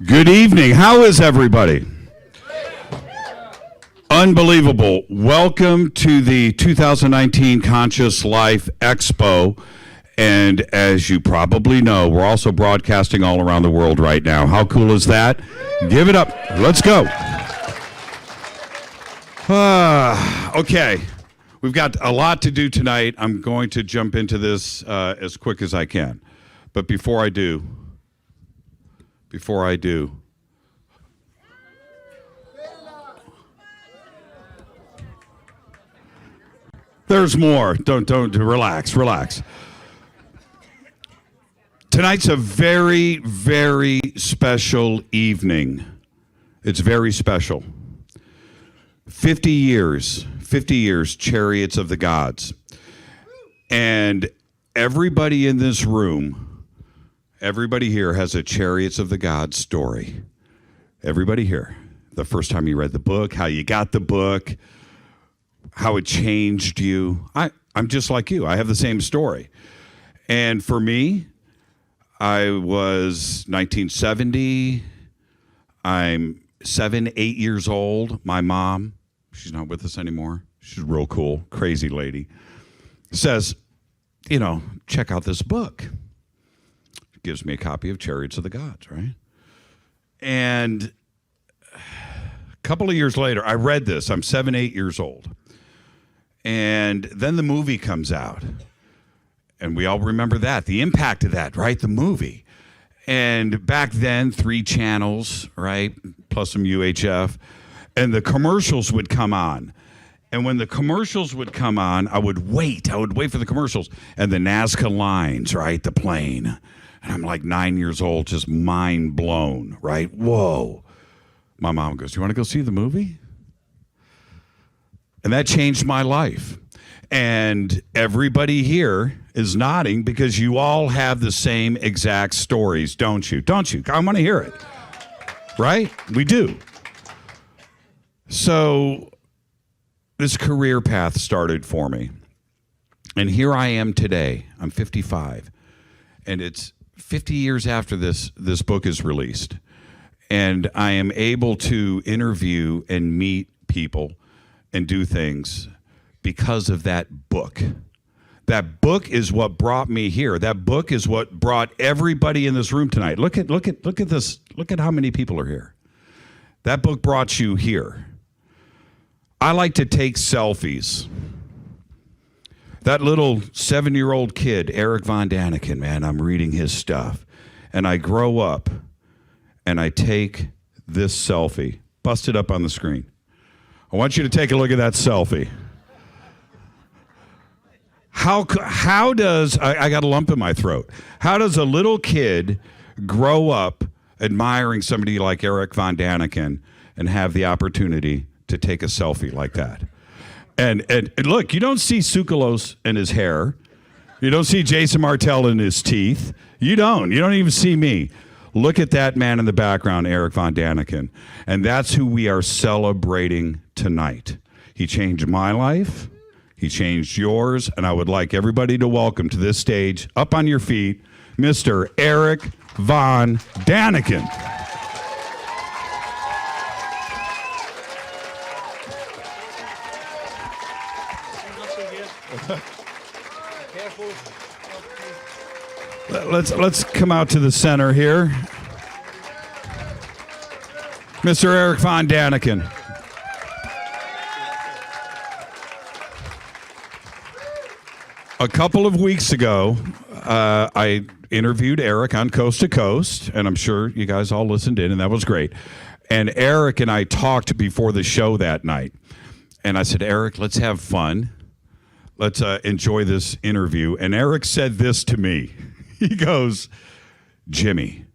Good evening. How is everybody? Unbelievable. Welcome to the 2019 Conscious Life Expo. And as you probably know, we're also broadcasting all around the world right now. How cool is that? Give it up. Let's go. Okay. We've got a lot to do tonight. I'm going to jump into this as quick as I can. But before I do, there's more. Don't relax. Tonight's a very, very special evening. It's very special. 50 years, Chariots of the Gods. And everybody in this room, everybody here has a Chariots of the Gods story. Everybody here. The first time you read the book, how you got the book, how it changed you. I'm just like you. I have the same story. And for me, I was 1970. I'm 8 years old. My mom, she's not with us anymore. She's real cool, crazy lady, says, check out this book. Gives me a copy of Chariots of the Gods, right? And a couple of years later, I read this. I'm 8 years old. And then the movie comes out. And we all remember that, the impact of that, right? The movie. And back then, 3 channels, right? Plus some UHF. And the commercials would come on. And when the commercials would come on, I would wait for the commercials. And the Nazca lines, right? The plane. And I'm like 9 years old, just mind blown, right? Whoa. My mom goes, "You want to go see the movie?" And that changed my life. And everybody here is nodding because you all have the same exact stories, don't you? Don't you? I want to hear it. Right? We do. So this career path started for me. And here I am today. I'm 55. And it's 50 years after this book is released. And I am able to interview and meet people and do things because of that book. That book is what brought me here. That book is what brought everybody in this room tonight. Look at this. Look at how many people are here. That book brought you here. I like to take selfies. That little 7-year-old kid, Erich von Daniken, man, I'm reading his stuff. And I grow up and I take this selfie. Bust it up on the screen. I want you to take a look at that selfie. How does, I got a lump in my throat. How does a little kid grow up admiring somebody like Erich von Daniken and have the opportunity to take a selfie like that? And look, you don't see Tsoukalos in his hair. You don't see Jason Martell in his teeth. You don't even see me. Look at that man in the background, Erich von Daniken. And that's who we are celebrating tonight. He changed my life. He changed yours. And I would like everybody to welcome to this stage, up on your feet, Mr. Erich von Daniken. Let's come out to the center here. Mr. Erich von Daniken. A couple of weeks ago, I interviewed Erich on Coast to Coast, and I'm sure you guys all listened in, and that was great. And Erich and I talked before the show that night. And I said, "Erich, let's have fun. Let's enjoy this interview." And Erich said this to me. He goes, "Jimmy,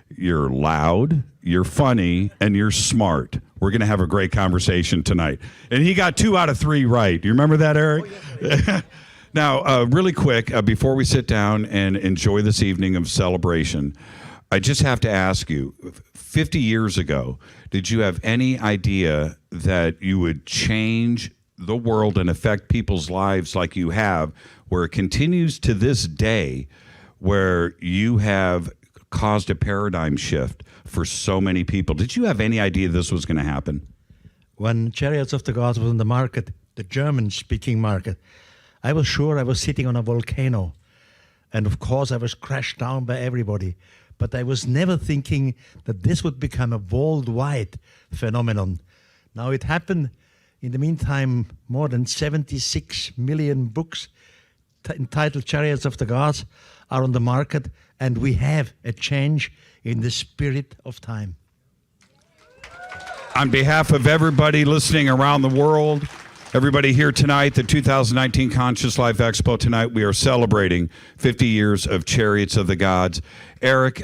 you're loud, you're funny, and you're smart. We're going to have a great conversation tonight." And he got 2 out of 3 right. Do you remember that, Erich? Oh, yeah. Now, really quick, before we sit down and enjoy this evening of celebration, I just have to ask you, 50 years ago, did you have any idea that you would change the world and affect people's lives like you have, where it continues to this day, where you have caused a paradigm shift for so many people. Did you have any idea this was going to happen? When Chariots of the Gods was on the market, the German-speaking market, I was sure I was sitting on a volcano. And of course, I was crashed down by everybody. But I was never thinking that this would become a worldwide phenomenon. Now it happened. In the meantime, more than 76 million books entitled Chariots of the Gods are on the market, and we have a change in the spirit of time. On behalf of everybody listening around the world, everybody here tonight, the 2019 Conscious Life Expo tonight, we are celebrating 50 years of Chariots of the Gods. Eric,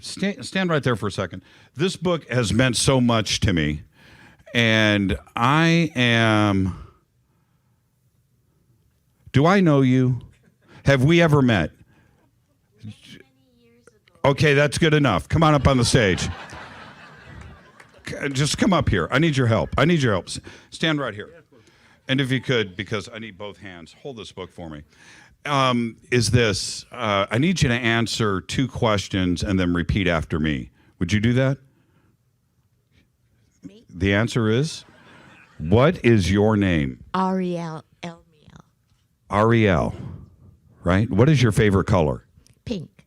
stand right there for a second. This book has meant so much to me, and do I know you? Have we ever met? Okay, that's good enough. Come on up on the stage. Just come up here. I need your help. I need your help. Stand right here. And if you could, because I need both hands, hold this book for me. I need you to answer 2 questions and then repeat after me. Would you do that? Me? The answer is, what is your name? Ariel. Ariel, right? What is your favorite color? Pink.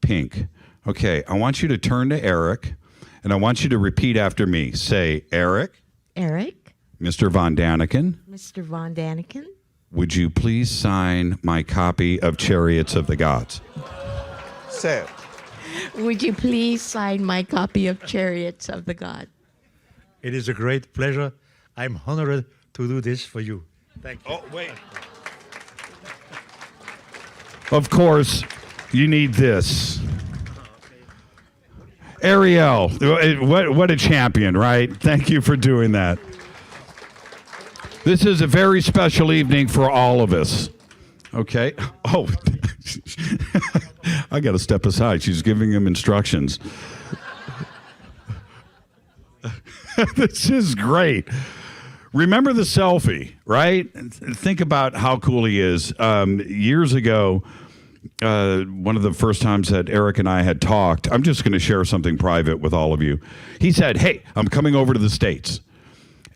Pink. Okay, I want you to turn to Eric, and I want you to repeat after me. Say, Eric. Eric. Mr. von Daniken. Mr. von Daniken. Would you please sign my copy of Chariots of the Gods? Say it. Would you please sign my copy of Chariots of the God? It is a great pleasure. I'm honored to do this for you. Thank you. Oh, wait. Of course, you need this. Ariel, what a champion, right? Thank you for doing that. This is a very special evening for all of us. Okay? Oh, I got to step aside. She's giving him instructions. This is great. Remember the selfie, right? Think about how cool he is. Years ago, one of the first times that Eric and I had talked, I'm just going to share something private with all of you. He said, hey, I'm coming over to the States.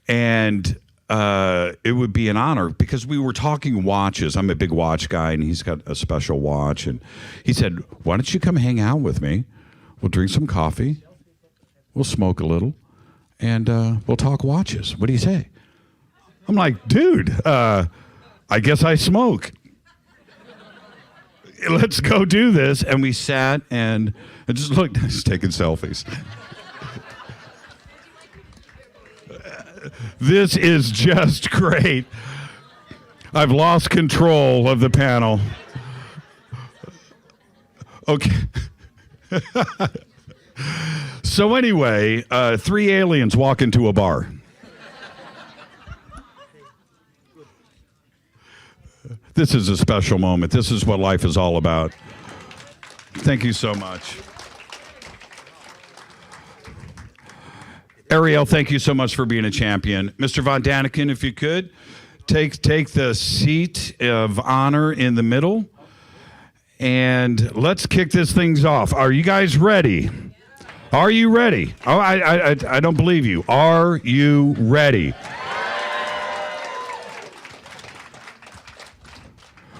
And it would be an honor because we were talking watches. I'm a big watch guy, and he's got a special watch. And he said, why don't you come hang out with me? We'll drink some coffee. We'll smoke a little. And we'll talk watches. What do you say? I'm like, dude, I guess I smoke. Let's go do this. And we sat and just looked, just taking selfies. This is just great. I've lost control of the panel. Okay. So anyway, 3 aliens walk into a bar. This is a special moment. This is what life is all about. Thank you so much. Ariel, thank you so much for being a champion. Mr. von Daniken, if you could, take the seat of honor in the middle. And let's kick this thing off. Are you guys ready? Are you ready? Oh, I don't believe you. Are you ready?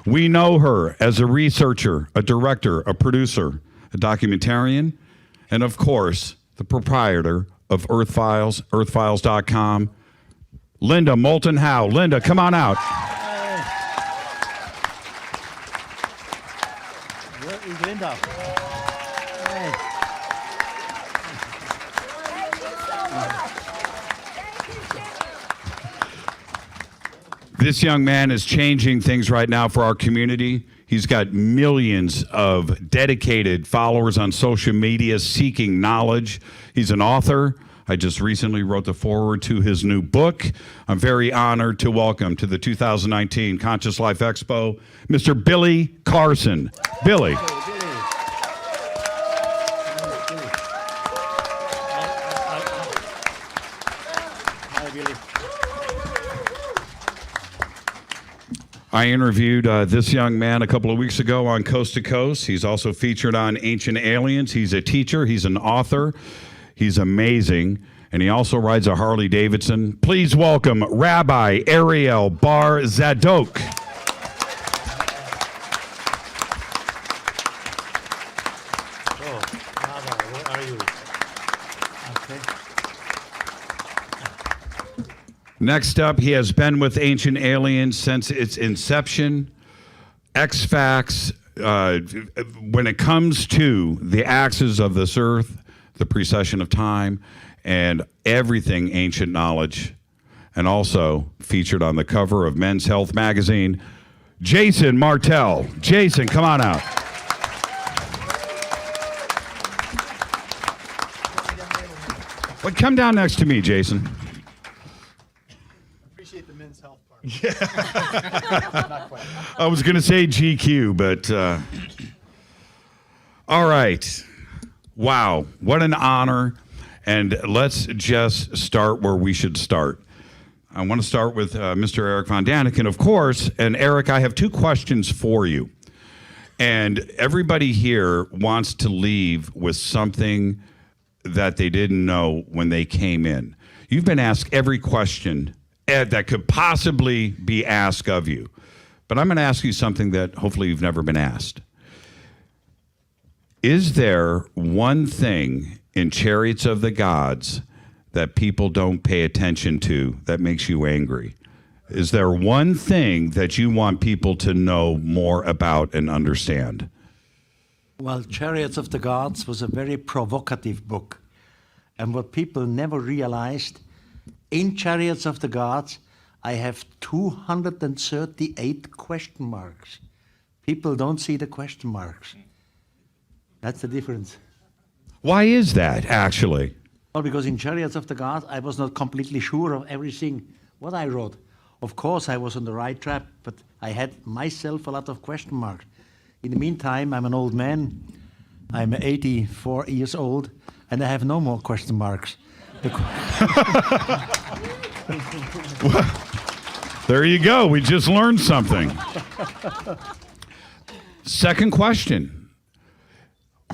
We know her as a researcher, a director, a producer, a documentarian, and of course, the proprietor of Earth Files, earthfiles.com. Linda Moulton Howe. Linda, come on out. Where is Linda? This young man is changing things right now for our community. He's got millions of dedicated followers on social media seeking knowledge. He's an author. I just recently wrote the foreword to his new book. I'm very honored to welcome to the 2019 Conscious Life Expo, Mr. Billy Carson. Billy. I interviewed this young man a couple of weeks ago on Coast to Coast. He's also featured on Ancient Aliens. He's a teacher. He's an author. He's amazing, and he also rides a Harley Davidson. Please welcome Rabbi Ariel Bar-Zadok. Oh, Rabbi, where are you? Okay. Next up, he has been with Ancient Aliens since its inception. X-Facts, when it comes to the axis of this earth, the precession of time, and everything ancient knowledge, and also featured on the cover of Men's Health magazine, Jason Martell. Jason, come on out. Well, come down next to me, Jason. Appreciate the Men's Health part. Not quite. I was going to say GQ, but all right. Wow, what an honor. And let's just start where we should start. I want to start with Mr. Erich von Daniken, of course. And Eric, I have two questions for you. And everybody here wants to leave with something that they didn't know when they came in. You've been asked every question, Ed, that could possibly be asked of you. But I'm going to ask you something that hopefully you've never been asked. Is there one thing in Chariots of the Gods that people don't pay attention to that makes you angry? Is there one thing that you want people to know more about and understand? Well, Chariots of the Gods was a very provocative book. And what people never realized, in Chariots of the Gods, I have 238 question marks. People don't see the question marks. That's the difference. Why is that, actually? Well, because in Chariots of the Gods, I was not completely sure of everything what I wrote. Of course, I was on the right track, but I had myself a lot of question marks. In the meantime, I'm an old man. I'm 84 years old, and I have no more question marks. Well, there you go. We just learned something. Second question.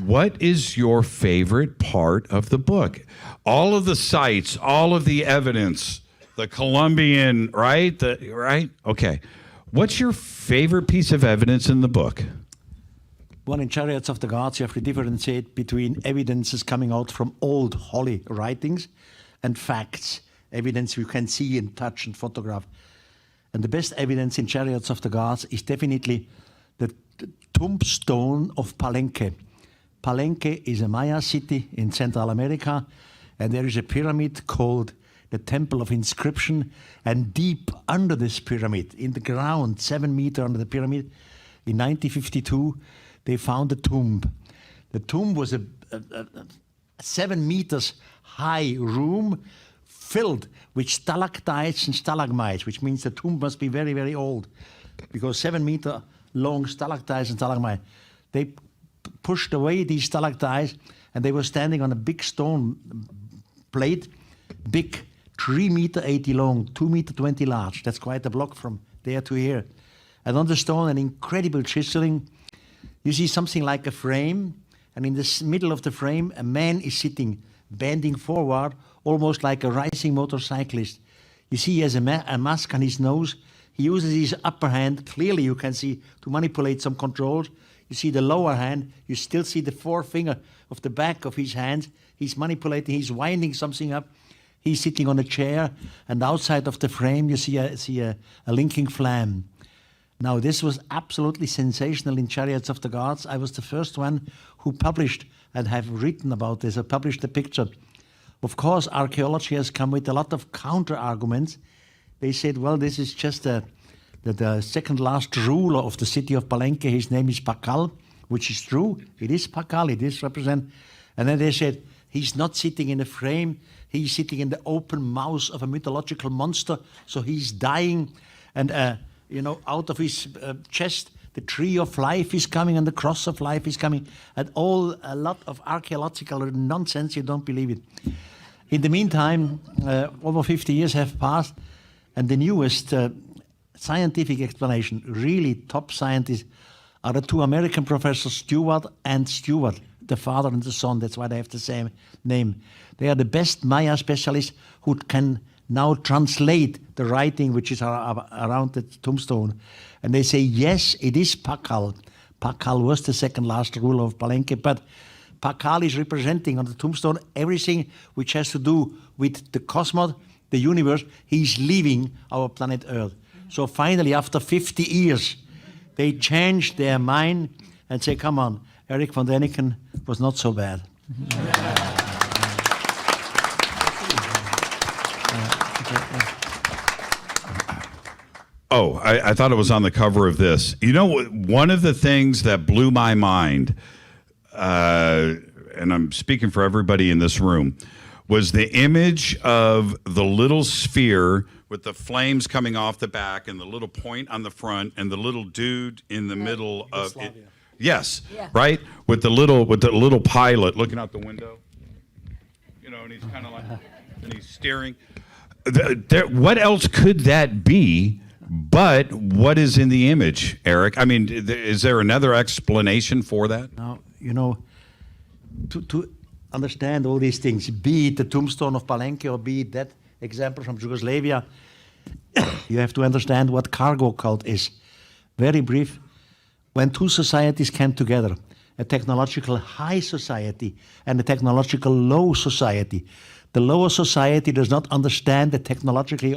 What is your favorite part of the book? All of the sites, all of the evidence, the Colombian, right? Right? Okay. What's your favorite piece of evidence in the book? Well, in Chariots of the Gods, you have to differentiate between evidences coming out from old holy writings and facts, evidence you can see and touch and photograph. And the best evidence in Chariots of the Gods is definitely the tombstone of Palenque. Palenque is a Maya city in Central America, and there is a pyramid called the Temple of Inscription, and deep under this pyramid, in the ground, 7 meters under the pyramid, in 1952, they found a tomb. The tomb was a 7 meters high room filled with stalactites and stalagmites, which means the tomb must be very, very old, because 7 meter long stalactites and stalagmites. They pushed away these stalactites, and they were standing on a big stone plate, big, 3 meter 80 long, 2 meter 20 large. That's quite a block from there to here. And on the stone, an incredible chiseling. You see something like a frame, and in the middle of the frame, a man is sitting, bending forward, almost like a racing motorcyclist. You see he has a mask on his nose. He uses his upper hand, clearly you can see, to manipulate some controls. You see the lower hand, you still see the forefinger of the back of his hand. He's manipulating, he's winding something up. He's sitting on a chair, and outside of the frame you see a linking flame. Now, this was absolutely sensational in Chariots of the Gods. I was the first one who published and have written about this. I published the picture. Of course, archaeology has come with a lot of counter-arguments. They said, well, this is just the second last ruler of the city of Palenque. His name is Pakal, which is true. It is Pakal, it is represent. And then they said, he's not sitting in a frame. He's sitting in the open mouth of a mythological monster. So he's dying. And, out of his chest, the tree of life is coming and the cross of life is coming. And a lot of archaeological nonsense. You don't believe it. In the meantime, over 50 years have passed. And the newest scientific explanation, really top scientists, are the two American professors, Stewart and Stewart. the Father and the Son. That's why they have the same name. They are the best Maya specialists who can now translate the writing which is around the tombstone. And they say, yes, it is Pakal. Pakal was the second last ruler of Palenque, but Pakal is representing on the tombstone everything which has to do with the cosmos, the universe. He's leaving our planet Earth. So finally, after 50 years, they changed their mind and say, come on, Erich von Daniken was not so bad. Oh, I thought it was on the cover of this. You know, one of the things that blew my mind, and I'm speaking for everybody in this room, was the image of the little sphere with the flames coming off the back and the little point on the front and the little dude in the middle of it. Yes, yeah. Right? With the little pilot looking out the window. You know, and he's kind of like, and he's steering. What else could that be but what is in the image, Erich? I mean, is there another explanation for that? Now, you know, to understand all these things, be it the tombstone of Palenque or be it that example from Yugoslavia, you have to understand what cargo cult is. Very brief. When two societies came together, a technological high society and a technological low society, the lower society does not understand the technology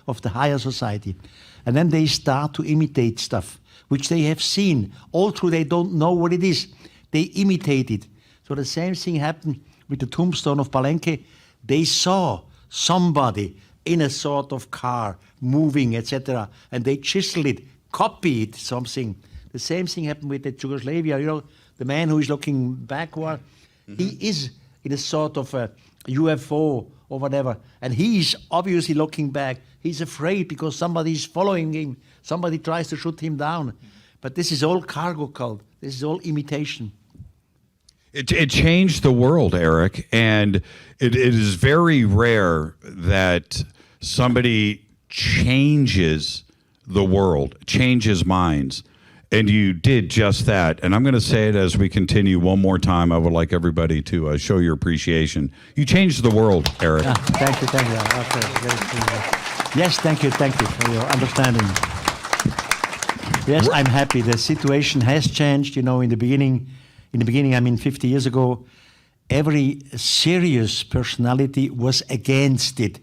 of the higher society. And then they start to imitate stuff, which they have seen. Although they don't know what it is, they imitate it. So the same thing happened with the tombstone of Palenque. They saw somebody in a sort of car moving, etc., and they chiseled it, copied something. The same thing happened with the Yugoslavia. You know, the man who is looking backward, he is in a sort of a UFO or whatever, and he is obviously looking back. He's afraid because somebody is following him. Somebody tries to shoot him down. But this is all cargo cult. This is all imitation. It changed the world, Erich, and it is very rare that somebody changes the world, changes minds. And you did just that. And I'm going to say it as we continue one more time. I would like everybody to show your appreciation. You changed the world, Erich. Thank you. Okay. Yes, thank you for your understanding. Yes, I'm happy. The situation has changed. You know, in the beginning, I mean 50 years ago, every serious personality was against it.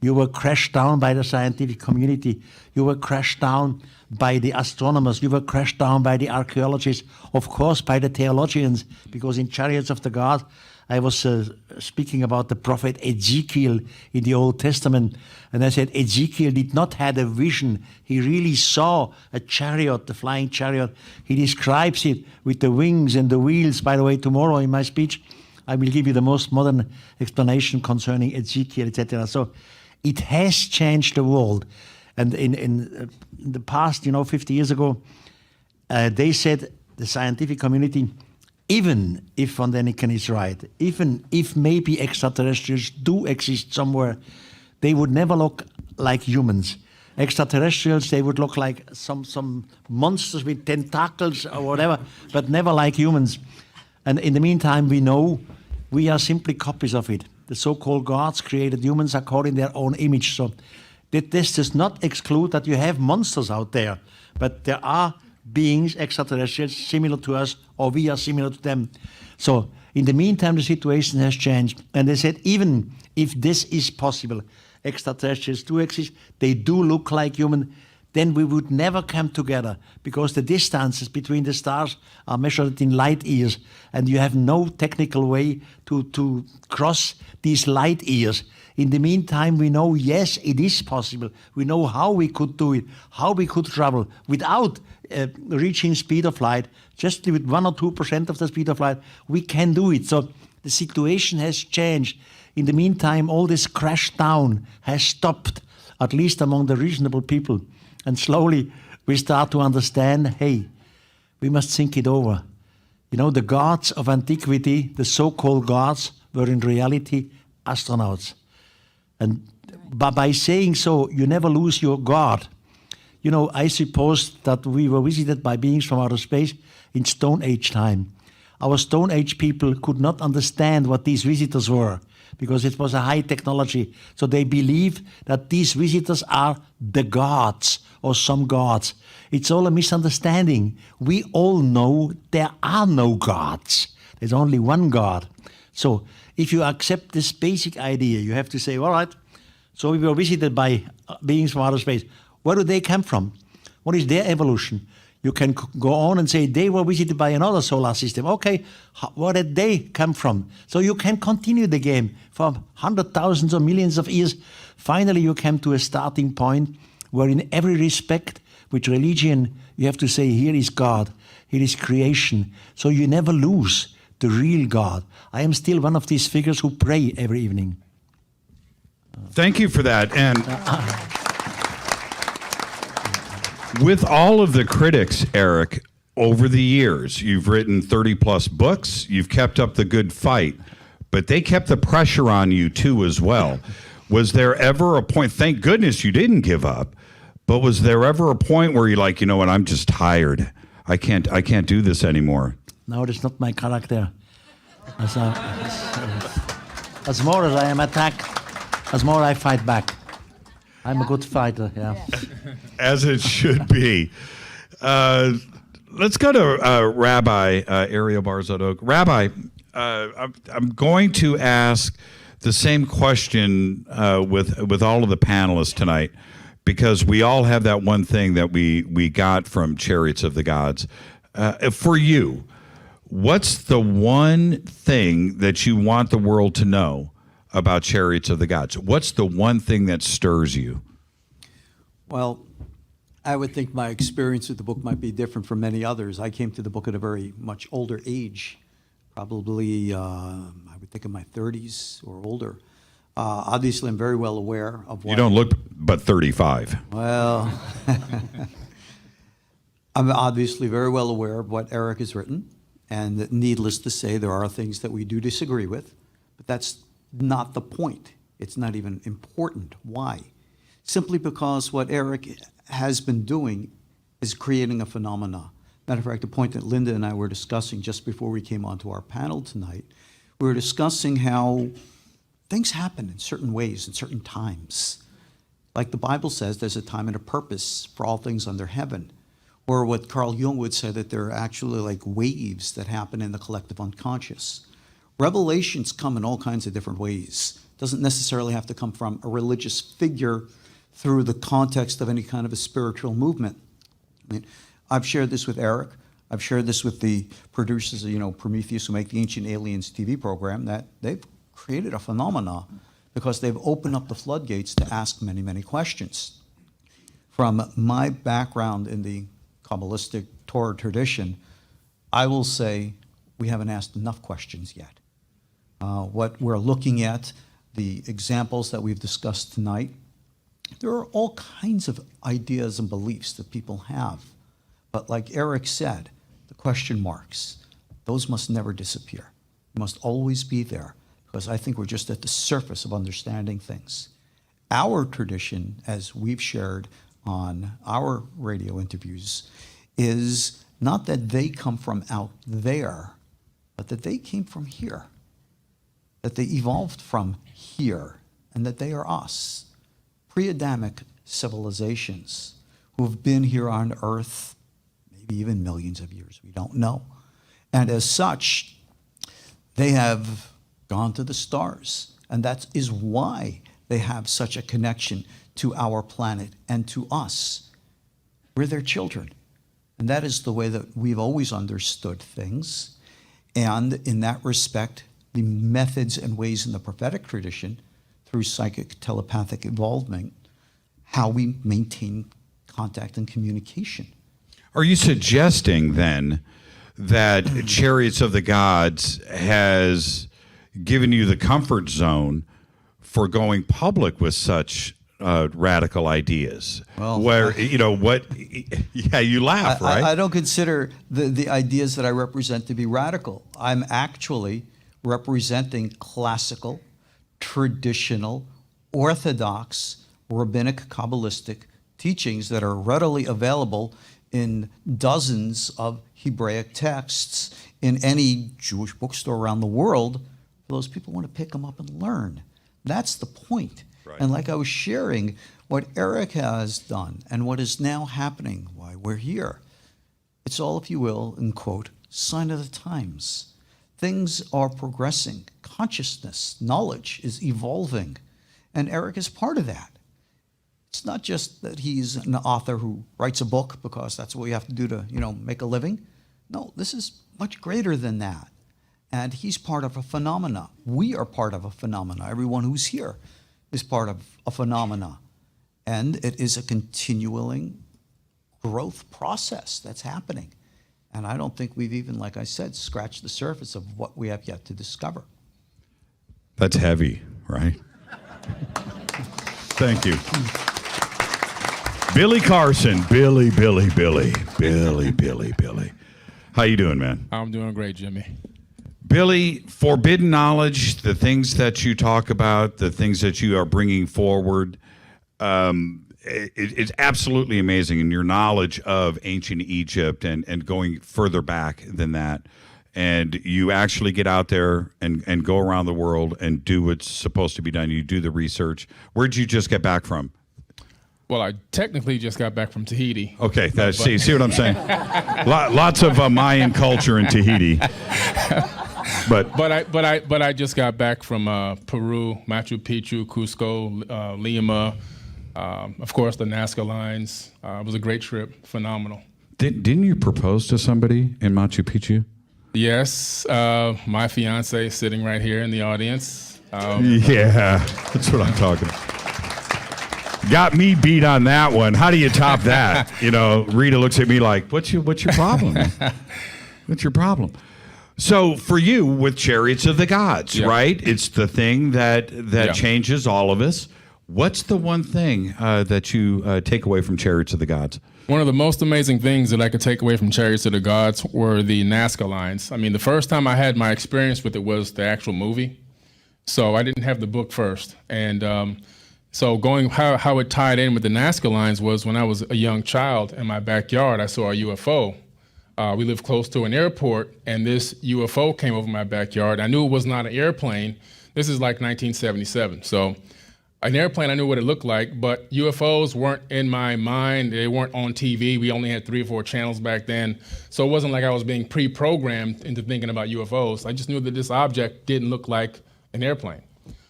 You were crashed down by the scientific community. You were crashed down by the astronomers. You were crashed down by the archaeologists. Of course, by the theologians, because in Chariots of the God, I was speaking about the prophet Ezekiel in the Old Testament. And I said Ezekiel did not have a vision. He really saw a chariot, the flying chariot. He describes it with the wings and the wheels. By the way, tomorrow in my speech, I will give you the most modern explanation concerning Ezekiel, etc. So it has changed the world. And in the past, 50 years ago, they said, the scientific community, even if von Daniken is right, even if maybe extraterrestrials do exist somewhere, they would never look like humans. Extraterrestrials, they would look like some monsters with tentacles or whatever, but never like humans. And in the meantime, we know we are simply copies of it. The so-called gods created humans according to their own image. So this does not exclude that you have monsters out there, but there are beings, extraterrestrials, similar to us, or we are similar to them. So in the meantime, the situation has changed. And they said, even if this is possible, extraterrestrials do exist, they do look like human, then we would never come together, because the distances between the stars are measured in light years, and you have no technical way to cross these light years. In the meantime, we know, yes, it is possible. We know how we could do it, how we could travel without reaching speed of light. Just with 1 or 2% of the speed of light, we can do it. So the situation has changed. In the meantime, all this crash down has stopped, at least among the reasonable people. And slowly we start to understand, hey, we must think it over. You know, the gods of antiquity, the so-called gods, were in reality astronauts. And by saying so, you never lose your God. You know, I suppose that we were visited by beings from outer space in Stone Age time. our Stone Age people could not understand what these visitors were because it was a high technology. So they believe that these visitors are the gods or some gods. It's all a misunderstanding. We all know there are no gods. There's only one God. So if you accept this basic idea, you have to say, all right, so we were visited by beings from outer space. Where do they come from? What is their evolution? You can go on and say they were visited by another solar system. Okay, where did they come from? So you can continue the game for hundreds, thousands or millions of years. Finally, you come to a starting point where in every respect, with religion, you have to say, here is God, here is creation. So you never lose the real God. I am still one of these figures who pray every evening. Thank you for that. And with all of the critics, Erich, over the years, you've written 30 plus books, you've kept up the good fight, but they kept the pressure on you too as well. Was there ever a point, thank goodness you didn't give up, but was there ever a point where you're like, you know what, I'm just tired. I can't do this anymore. No, that's not my character. As more as I am attacked, as more I fight back. I'm a good fighter, yeah. As it should be. Let's go to Rabbi Ariel Bar-Zadok. Rabbi, I'm going to ask the same question with all of the panelists tonight, because we all have that one thing that we got from Chariots of the Gods. For you, what's the one thing that you want the world to know about Chariots of the Gods? What's the one thing that stirs you? Well, I would think my experience with the book might be different from many others. I came to the book at a very much older age, probably I would think in my 30s or older. Obviously, I'm very well aware of what... You don't look but 35. Well, I'm obviously very well aware of what Erich has written, and needless to say, there are things that we do disagree with, but that's not the point. It's not even important. Why? Simply because what Erich has been doing is creating a phenomena. Matter of fact, the point that Linda and I were discussing just before we came onto our panel tonight, we were discussing how things happen in certain ways, in certain times. Like the Bible says, there's a time and a purpose for all things under heaven. Or what Carl Jung would say, that there are actually like waves that happen in the collective unconscious. Revelations come in all kinds of different ways. It doesn't necessarily have to come from a religious figure through the context of any kind of a spiritual movement. I mean, I've shared this with Erich. I've shared this with the producers of, Prometheus, who make the Ancient Aliens TV program, that they've created a phenomena because they've opened up the floodgates to ask many, many questions. From my background in the Kabbalistic Torah tradition, I will say we haven't asked enough questions yet. What we're looking at, the examples that we've discussed tonight, there are all kinds of ideas and beliefs that people have. But like Erich said, the question marks, those must never disappear. They must always be there, because I think we're just at the surface of understanding things. Our tradition, as we've shared on our radio interviews, is not that they come from out there, but that they came from here, that they evolved from here, and that they are us. Pre-Adamic civilizations who have been here on Earth, maybe even millions of years, we don't know. And as such, they have gone to the stars. And that is why they have such a connection to our planet and to us. We're their children. And that is the way that we've always understood things. And in that respect, the methods and ways in the prophetic tradition, through psychic telepathic involvement, how we maintain contact and communication. Are you suggesting then that Chariots of the Gods has given you the comfort zone for going public with such radical ideas? Well, where, yeah, you laugh, right? I don't consider the ideas that I represent to be radical. I'm actually representing classical, traditional, orthodox, rabbinic, Kabbalistic teachings that are readily available in dozens of Hebraic texts in any Jewish bookstore around the world. Those people want to pick them up and learn. That's the point. Right. And like I was sharing, what Erich has done and what is now happening, why we're here, it's all, if you will, in quote, sign of the times. Things are progressing. Consciousness, knowledge is evolving. And Erich is part of that. It's not just that he's an author who writes a book because that's what you have to do to, make a living. No, this is much greater than that. And he's part of a phenomena. We are part of a phenomena. Everyone who's here is part of a phenomena. And it is a continuing growth process that's happening. And I don't think we've even, like I said, scratched the surface of what we have yet to discover. That's heavy, right? Thank you. Billy Carson. Billy. How you doing, man? I'm doing great, Jimmy. Billy, forbidden knowledge, the things that you talk about, the things that you are bringing forward, it's absolutely amazing in your knowledge of ancient Egypt and going further back than that. And you actually get out there and go around the world and do what's supposed to be done. You do the research. Where'd you just get back from? Well, I technically just got back from Tahiti. Okay, see what I'm saying? Lots of Mayan culture in Tahiti. But I just got back from Peru, Machu Picchu, Cusco, Lima, of course the Nazca lines. It was a great trip, phenomenal. Didn't you propose to somebody in Machu Picchu? Yes, my fiance is sitting right here in the audience. Yeah, that's what I'm talking about. Got me beat on that one. How do you top that? Rita looks at me like, what's your problem? What's your problem? So for you, with Chariots of the Gods, Yeah. right? It's the thing that Yeah. changes all of us. What's the one thing that you take away from Chariots of the Gods? One of the most amazing things that I could take away from Chariots of the Gods were the Nazca lines. I mean, the first time I had my experience with it was the actual movie. So I didn't have the book first. And so how it tied in with the Nazca lines was when I was a young child in my backyard, I saw a UFO. We lived close to an airport, and this UFO came over my backyard. I knew it was not an airplane. This is like 1977. So an airplane, I knew what it looked like, but UFOs weren't in my mind. They weren't on TV. We only had 3 or 4 channels back then. So it wasn't like I was being pre-programmed into thinking about UFOs. I just knew that this object didn't look like an airplane.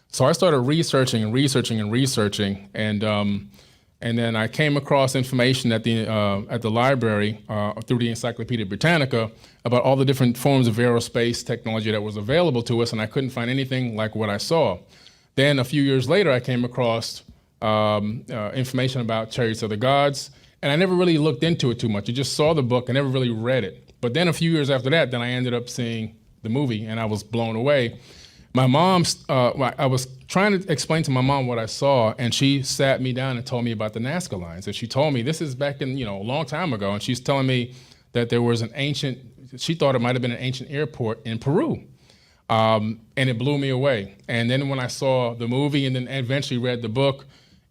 So I started researching, and then I came across information at the library through the Encyclopedia Britannica about all the different forms of aerospace technology that was available to us, and I couldn't find anything like what I saw. Then a few years later, I came across information about Chariots of the Gods, and I never really looked into it too much. I just saw the book, I never really read it. But then a few years after that, then I ended up seeing the movie, and I was blown away. My mom, I was trying to explain to my mom what I saw, and she sat me down and told me about the Nazca lines. And she told me, this is back in, a long time ago, and she's telling me that there was she thought it might have been an ancient airport in Peru. And it blew me away. And then when I saw the movie and then eventually read the book,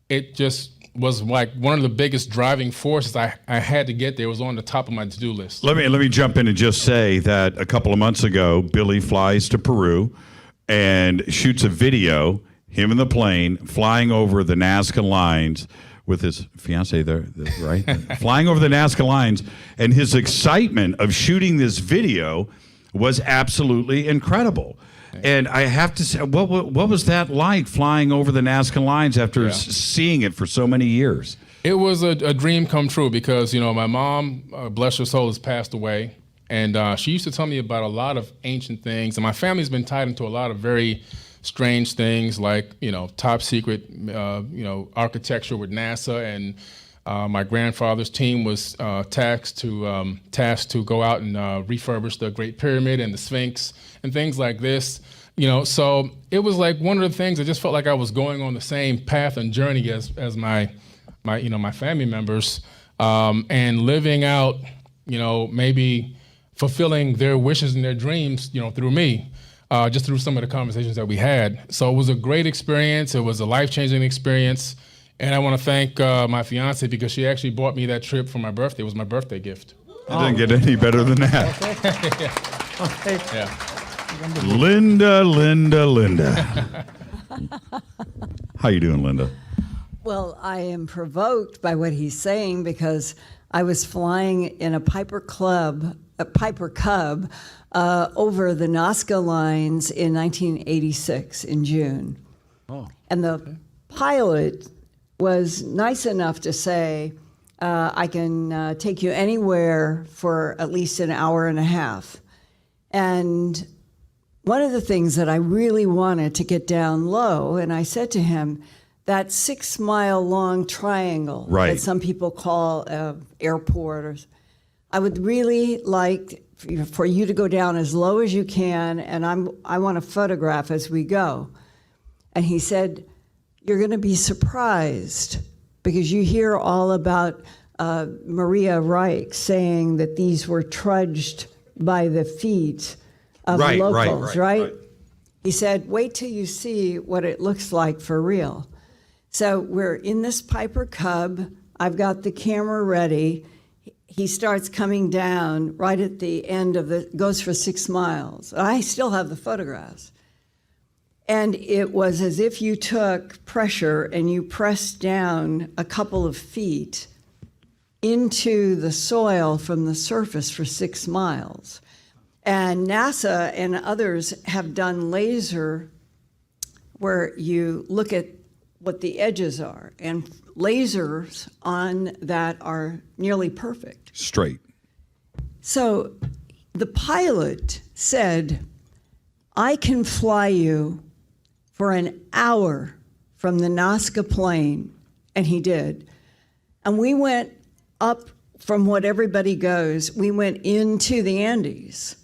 it just was like one of the biggest driving forces I had to get there. It was on the top of my to-do list. Let me jump in and just say that a couple of months ago, Billy flies to Peru and shoots a video, him in the plane, flying over the Nazca lines with his fiance there, right? Flying over the Nazca lines, and his excitement of shooting this video was absolutely incredible. And I have to say, what was that like, flying over the Nazca lines after seeing it for so many years? It was a dream come true because, my mom, bless her soul, has passed away. And she used to tell me about a lot of ancient things. And my family's been tied into a lot of very strange things like, top secret, architecture with NASA. And my grandfather's team was tasked to go out and refurbish the Great Pyramid and the Sphinx and things like this. So it was like one of the things I just felt like I was going on the same path and journey as my family members, and living out, maybe fulfilling their wishes and their dreams, through me, just through some of the conversations that we had. So it was a great experience. It was a life-changing experience. And I want to thank my fiance because she actually bought me that trip for my birthday. It was my birthday gift. It didn't get any better than that. Yeah. Linda. How you doing, Linda? Well, I am provoked by what he's saying because I was flying in a Piper Cub over the Nazca lines in 1986 in June. Oh. And the pilot was nice enough to say, I can take you anywhere for at least an hour and a half. And one of the things that I really wanted to get down low, and I said to him, that 6 mile long triangle Right. that some people call airport, or, I would really like for you to go down as low as you can, and I want to photograph as we go. And he said, you're going to be surprised because you hear all about Maria Reich saying that these were trudged by the feet of locals, right? He said, wait till you see what it looks like for real. So we're in this Piper Cub. I've got the camera ready. He starts coming down right at the end of the, goes for 6 miles. I still have the photographs. And it was as if you took pressure and you pressed down a couple of feet into the soil from the surface for 6 miles. And NASA and others have done laser where you look at what the edges are, and lasers on that are nearly perfect. Straight. So the pilot said, I can fly you for an hour from the Nazca plain, and he did. And we went up from what everybody goes, we went into the Andes,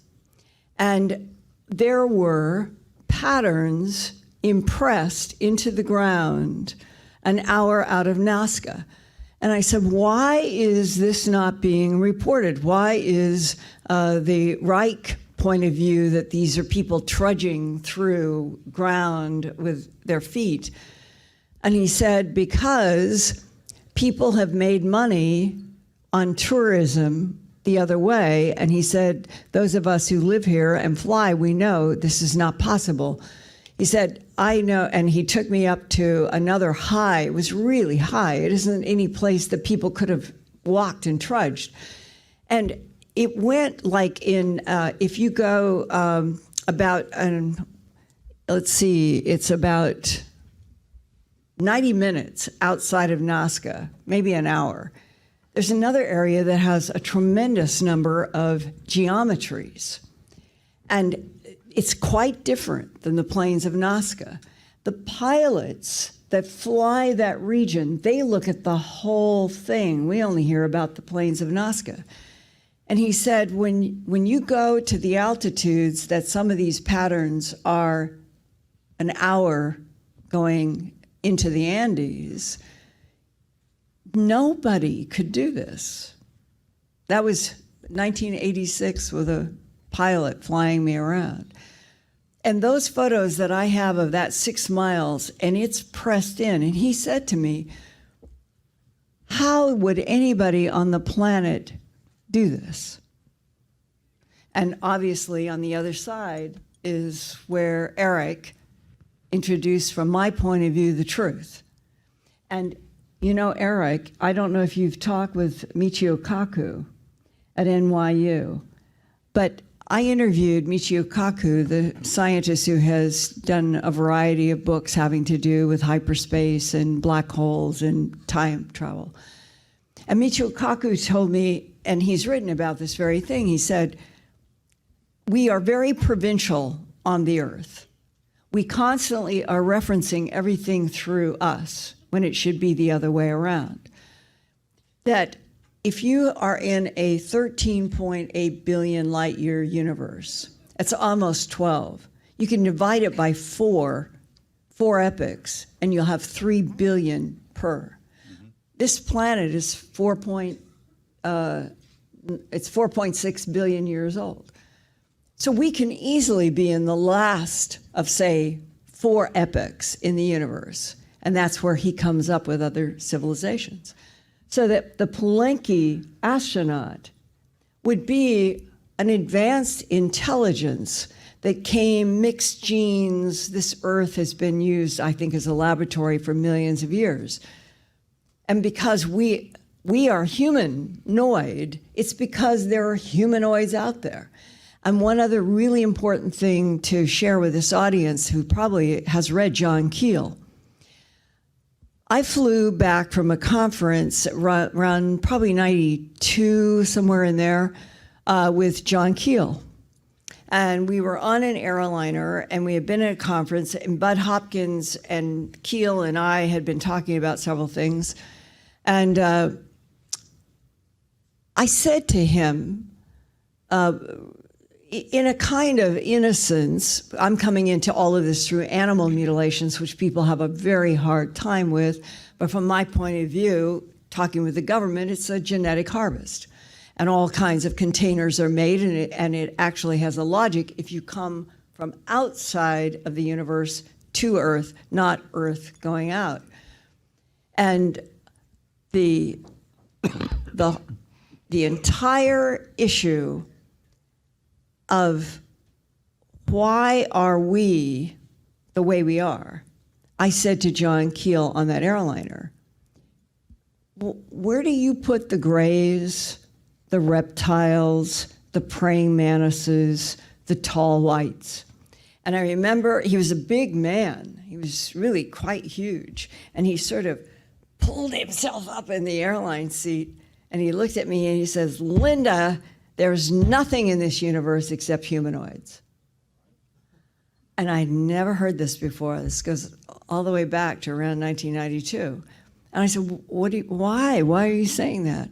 and there were patterns impressed into the ground an hour out of Nazca. And I said, why is this not being reported? Why is the Reich point of view that these are people trudging through ground with their feet? And he said, because people have made money on tourism the other way. And he said, those of us who live here and fly, we know this is not possible. He said, I know, and he took me up to another high. It was really high. It isn't any place that people could have walked and trudged. And it went like in, if you go about, let's see, it's about 90 minutes outside of Nazca, maybe an hour. There's another area that has a tremendous number of geometries. And it's quite different than the plains of Nazca. The pilots that fly that region, they look at the whole thing. We only hear about the plains of Nazca. And he said, when you go to the altitudes that some of these patterns are an hour going into the Andes, nobody could do this. That was 1986 with a pilot flying me around. And those photos that I have of that 6 miles, and it's pressed in, and he said to me, how would anybody on the planet do this? And obviously on the other side is where Erich introduced, from my point of view, the truth. And you know, Erich, I don't know if you've talked with Michio Kaku at NYU, but I interviewed Michio Kaku, the scientist who has done a variety of books having to do with hyperspace and black holes and time travel. And Michio Kaku told me, and he's written about this very thing, he said, we are very provincial on the Earth. We constantly are referencing everything through us when it should be the other way around. That if you are in a 13.8 billion light year universe, it's almost 12. You can divide it by four epochs, and you'll have 3 billion per. Mm-hmm. This planet is 4.6 billion years old. So we can easily be in the last of, say, 4 epochs in the universe. And that's where he comes up with other civilizations. So that the Palenque astronaut would be an advanced intelligence that came, mixed genes. This Earth has been used, I think, as a laboratory for millions of years. And because we are humanoid, it's because there are humanoids out there. And one other really important thing to share with this audience who probably has read John Keel. I flew back from a conference around probably 92, somewhere in there, with John Keel. And we were on an airliner, and we had been at a conference, and Bud Hopkins and Keel and I had been talking about several things. And I said to him, in a kind of innocence, I'm coming into all of this through animal mutilations, which people have a very hard time with. But from my point of view, talking with the government, it's a genetic harvest. And all kinds of containers are made, and it actually has a logic if you come from outside of the universe to Earth, not Earth going out. And the entire issue of why are we the way we are, I said to John Keel on that airliner, where do you put the grays, the reptiles, the praying mantises, the tall whites? And I remember he was a big man. He was really quite huge. And he sort of pulled himself up in the airline seat, and he looked at me and he says, Linda, there's nothing in this universe except humanoids. And I'd never heard this before. This goes all the way back to around 1992. And I said, why? Why are you saying that?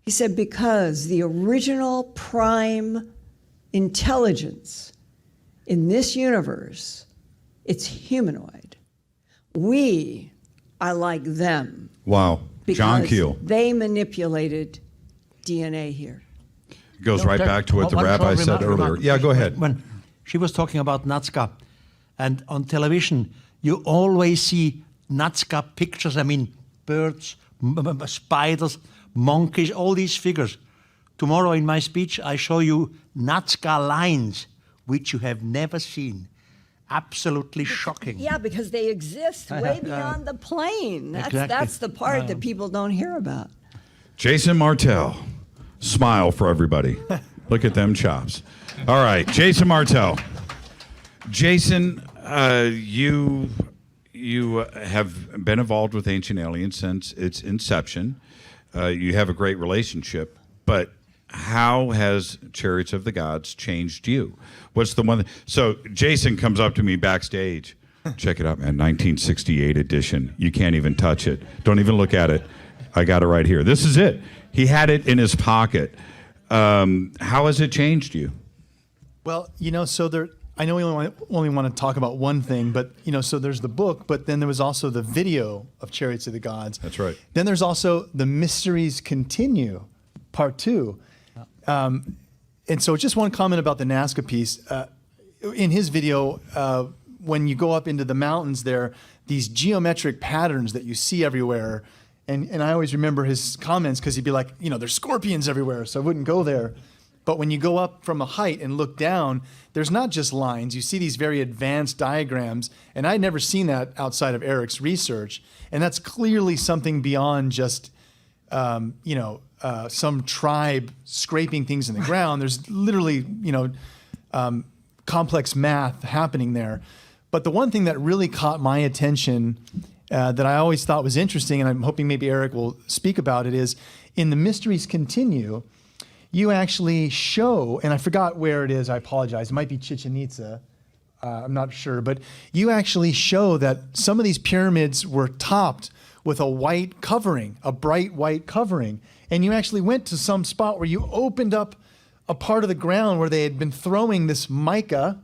He said, because the original prime intelligence in this universe, it's humanoid. We are like them. Wow. John because Keel. they manipulated DNA here. Goes right back to what the One rabbi short said remark. earlier. Yeah, go ahead. When she was talking about Nazca, and on television, you always see Nazca pictures. I mean, birds, spiders, monkeys, all these figures. Tomorrow in my speech, I show you Nazca lines, which you have never seen. Absolutely shocking. Yeah, because they exist way beyond the plane. Exactly. That's the part that people don't hear about. Jason Martell. Smile for everybody. Look at them chops. All right, Jason Martell. Jason, you have been involved with Ancient Aliens since its inception. You have a great relationship, but how has Chariots of the Gods changed you? What's the one? So Jason comes up to me backstage. Check it out, man. 1968 edition. You can't even touch it. Don't even look at it. I got it right here. This is it. He had it in his pocket. How has it changed you? Well, so there. I know we only want to talk about one thing, but so there's the book, but then there was also the video of Chariots of the Gods. That's right. Then there's also The Mysteries Continue, Part 2. And so just one comment about the Nazca piece. In his video, when you go up into the mountains there, these geometric patterns that you see everywhere, and I always remember his comments because he'd be like, there's scorpions everywhere, so I wouldn't go there. But when you go up from a height and look down, there's not just lines. You see these very advanced diagrams, and I'd never seen that outside of Erich's research. And that's clearly something beyond just, some tribe scraping things in the ground. There's literally, complex math happening there. But the one thing that really caught my attention that I always thought was interesting, and I'm hoping maybe Erich will speak about it, is in The Mysteries Continue, you actually show, and I forgot where it is, I apologize, it might be Chichen Itza, I'm not sure, but you actually show that some of these pyramids were topped with a white covering, a bright white covering, and you actually went to some spot where you opened up a part of the ground where they had been throwing this mica,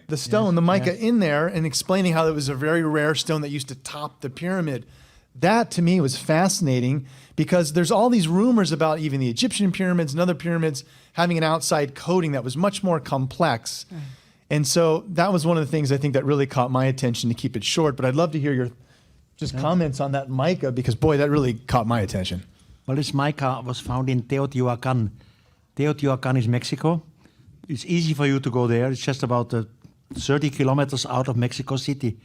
the stone, the mica in there, and explaining how it was a very rare stone that used to top the pyramid. That to me was fascinating because there's all these rumors about even the Egyptian pyramids and other pyramids having an outside coating that was much more complex. And so that was one of the things I think that really caught my attention, to keep it short, but I'd love to hear just comments on that mica, because boy, that really caught my attention. Well, this mica was found in Teotihuacan. Teotihuacan is Mexico. It's easy for you to go there. It's just about 30 kilometers out of Mexico City.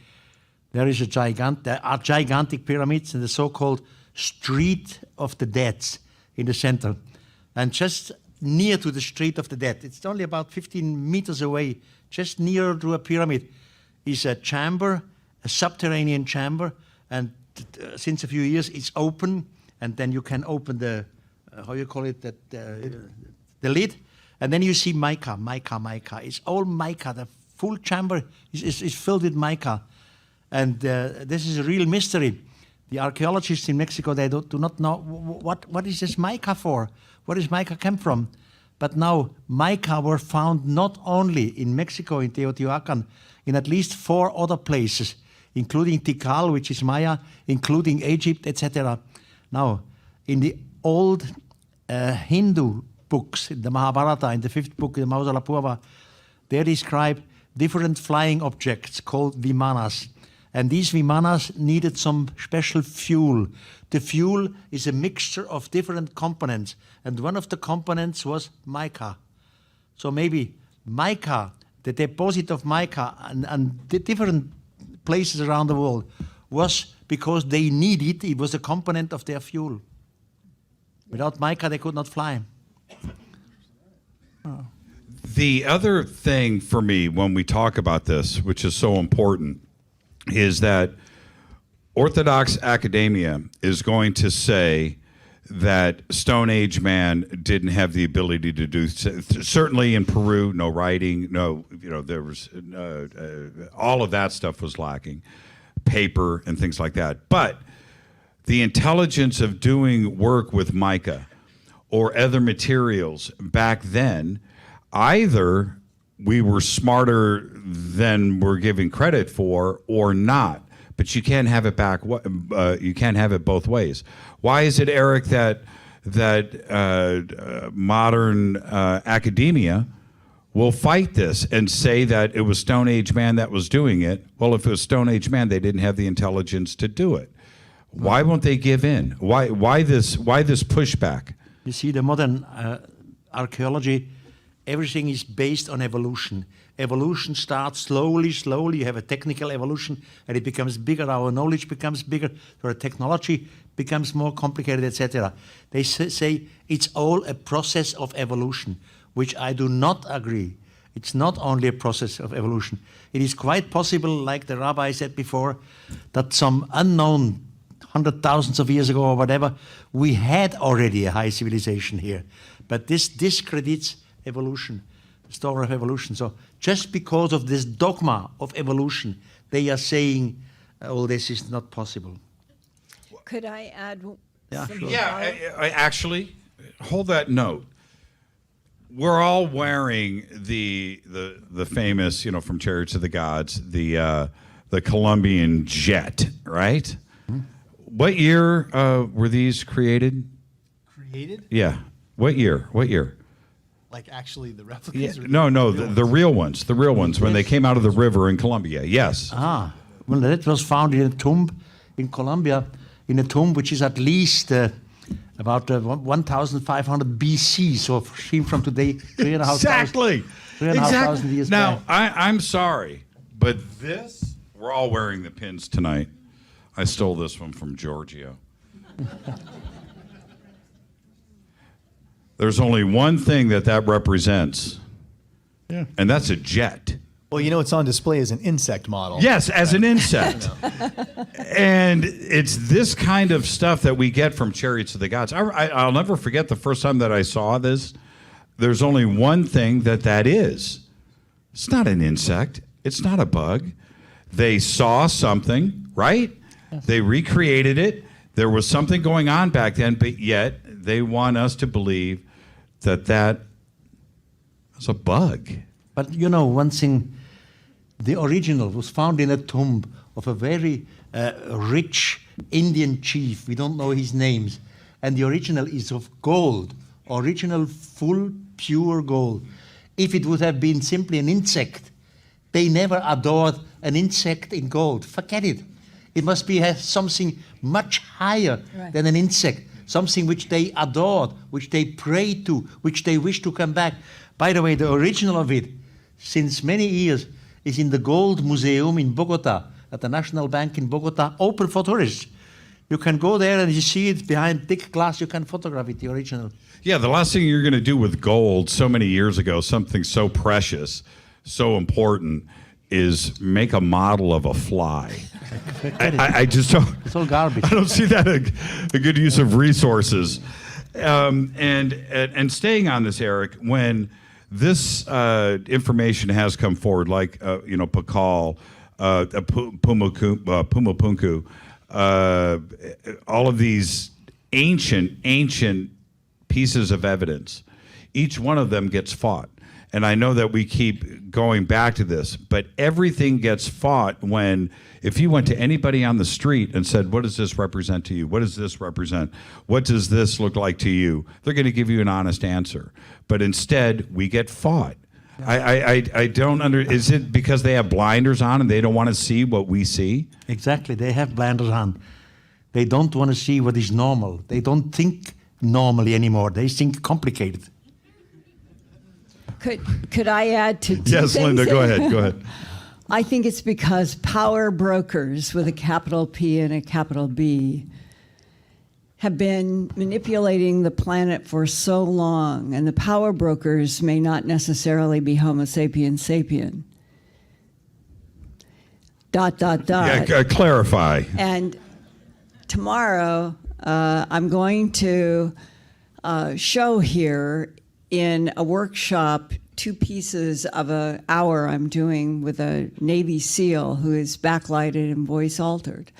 There are gigantic pyramids in the so-called Street of the Dead in the center. And just near to the Street of the Dead, it's only about 15 meters away, just near to a pyramid, is a chamber, a subterranean chamber. And since a few years, it's open. And then you can open the, how you call it, the lid. And then you see mica. It's all mica. The full chamber is filled with mica. And this is a real mystery. The archaeologists in Mexico, they do not know what is this mica for? Where does mica come from? But now mica were found not only in Mexico, in Teotihuacan, in at least 4 other places, including Tikal, which is Maya, including Egypt, etc. Now, in the old Hindu books, in the Mahabharata, in the 5th book, the Mausalapurva, they describe different flying objects called vimanas. And these vimanas needed some special fuel. The fuel is a mixture of different components. And one of the components was mica. So maybe mica, the deposit of mica and the different places around the world was because they needed it. It was a component of their fuel. Without mica, they could not fly. The other thing for me when we talk about this, which is so important, is that Orthodox academia is going to say that Stone Age man didn't have the ability to do, certainly in Peru, no writing, there was, all of that stuff was lacking, paper and things like that. But the intelligence of doing work with mica or other materials back then, either we were smarter than we're giving credit for or not. But you can't have it back. You can't have it both ways. Why is it, Eric, that modern academia will fight this and say that it was Stone Age man that was doing it? Well, if it was Stone Age man, they didn't have the intelligence to do it. Why won't they give in? Why this pushback? You see, the modern archaeology, everything is based on evolution. Evolution starts slowly. You have a technical evolution, and it becomes bigger. Our knowledge becomes bigger. Our technology becomes more complicated, etc. They say it's all a process of evolution, which I do not agree. It's not only a process of evolution. It is quite possible, like the Rabbi said before, that some unknown 100,000s of years ago or whatever, we had already a high civilization here. But this discredits evolution, the story of evolution. So just because of this dogma of evolution, they are saying, oh, this is not possible. Could I add something? Yeah, actually, hold that note. We're all wearing the famous, from Chariots of the Gods, the Colombian jet, right? Mm-hmm. What year were these created? Created? Yeah. What year? Like actually the replicas? Yeah. No, the real ones. The real ones, when they came out of the river in Colombia, yes. Well, that was found in a tomb in Colombia, in a tomb which is at least about 1,500 BC, so seen from today, 3,500 years Now, back. I'm sorry, but this, we're all wearing the pins tonight. I stole this one from Giorgio. There's only one thing that represents, and that's a jet. Well, it's on display as an insect model. Yes, as an insect. And it's this kind of stuff that we get from Chariots of the Gods. I'll never forget the first time that I saw this. There's only one thing that is. It's not an insect. It's not a bug. They saw something, right? Yes. They recreated it. There was something going on back then, but yet they want us to believe that was a bug. But one thing, the original was found in a tomb of a very rich Indian chief. We don't know his names. And the original is of gold, original full pure gold. If it would have been simply an insect, they never adored an insect in gold. Forget it. It must be have something much higher Right. than an insect, something which they adored, which they prayed to, which they wish to come back. By the way, the original of it, since many years, is in the Gold Museum in Bogota, at the National Bank in Bogota, open for tourists. You can go there and you see it behind thick glass, you can photograph it, the original. Yeah, the last thing you're going to do with gold so many years ago, something so precious, so important, is make a model of a fly. I just don't. It's all garbage. I don't see that a good use of resources. And staying on this, Eric, when this information has come forward, like Pakal, Pumapunku, all of these ancient pieces of evidence, each one of them gets fought. And I know that we keep going back to this, but everything gets fought when, if you went to anybody on the street and said, what does this represent to you? What does this represent? What does this look like to you? They're going to give you an honest answer. But instead, we get fought. I don't is it because they have blinders on and they don't want to see what we see? Exactly, they have blinders on. They don't want to see what is normal. They don't think normally anymore. They think complicated. Could I add to Yes, things? Linda, go ahead. I think it's because power brokers with a capital P and a capital B have been manipulating the planet for so long, and the power brokers may not necessarily be Homo sapiens sapien. ... Yeah, clarify. And tomorrow, I'm going to show here in a workshop 2 pieces of an hour I'm doing with a Navy SEAL who is backlighted and voice altered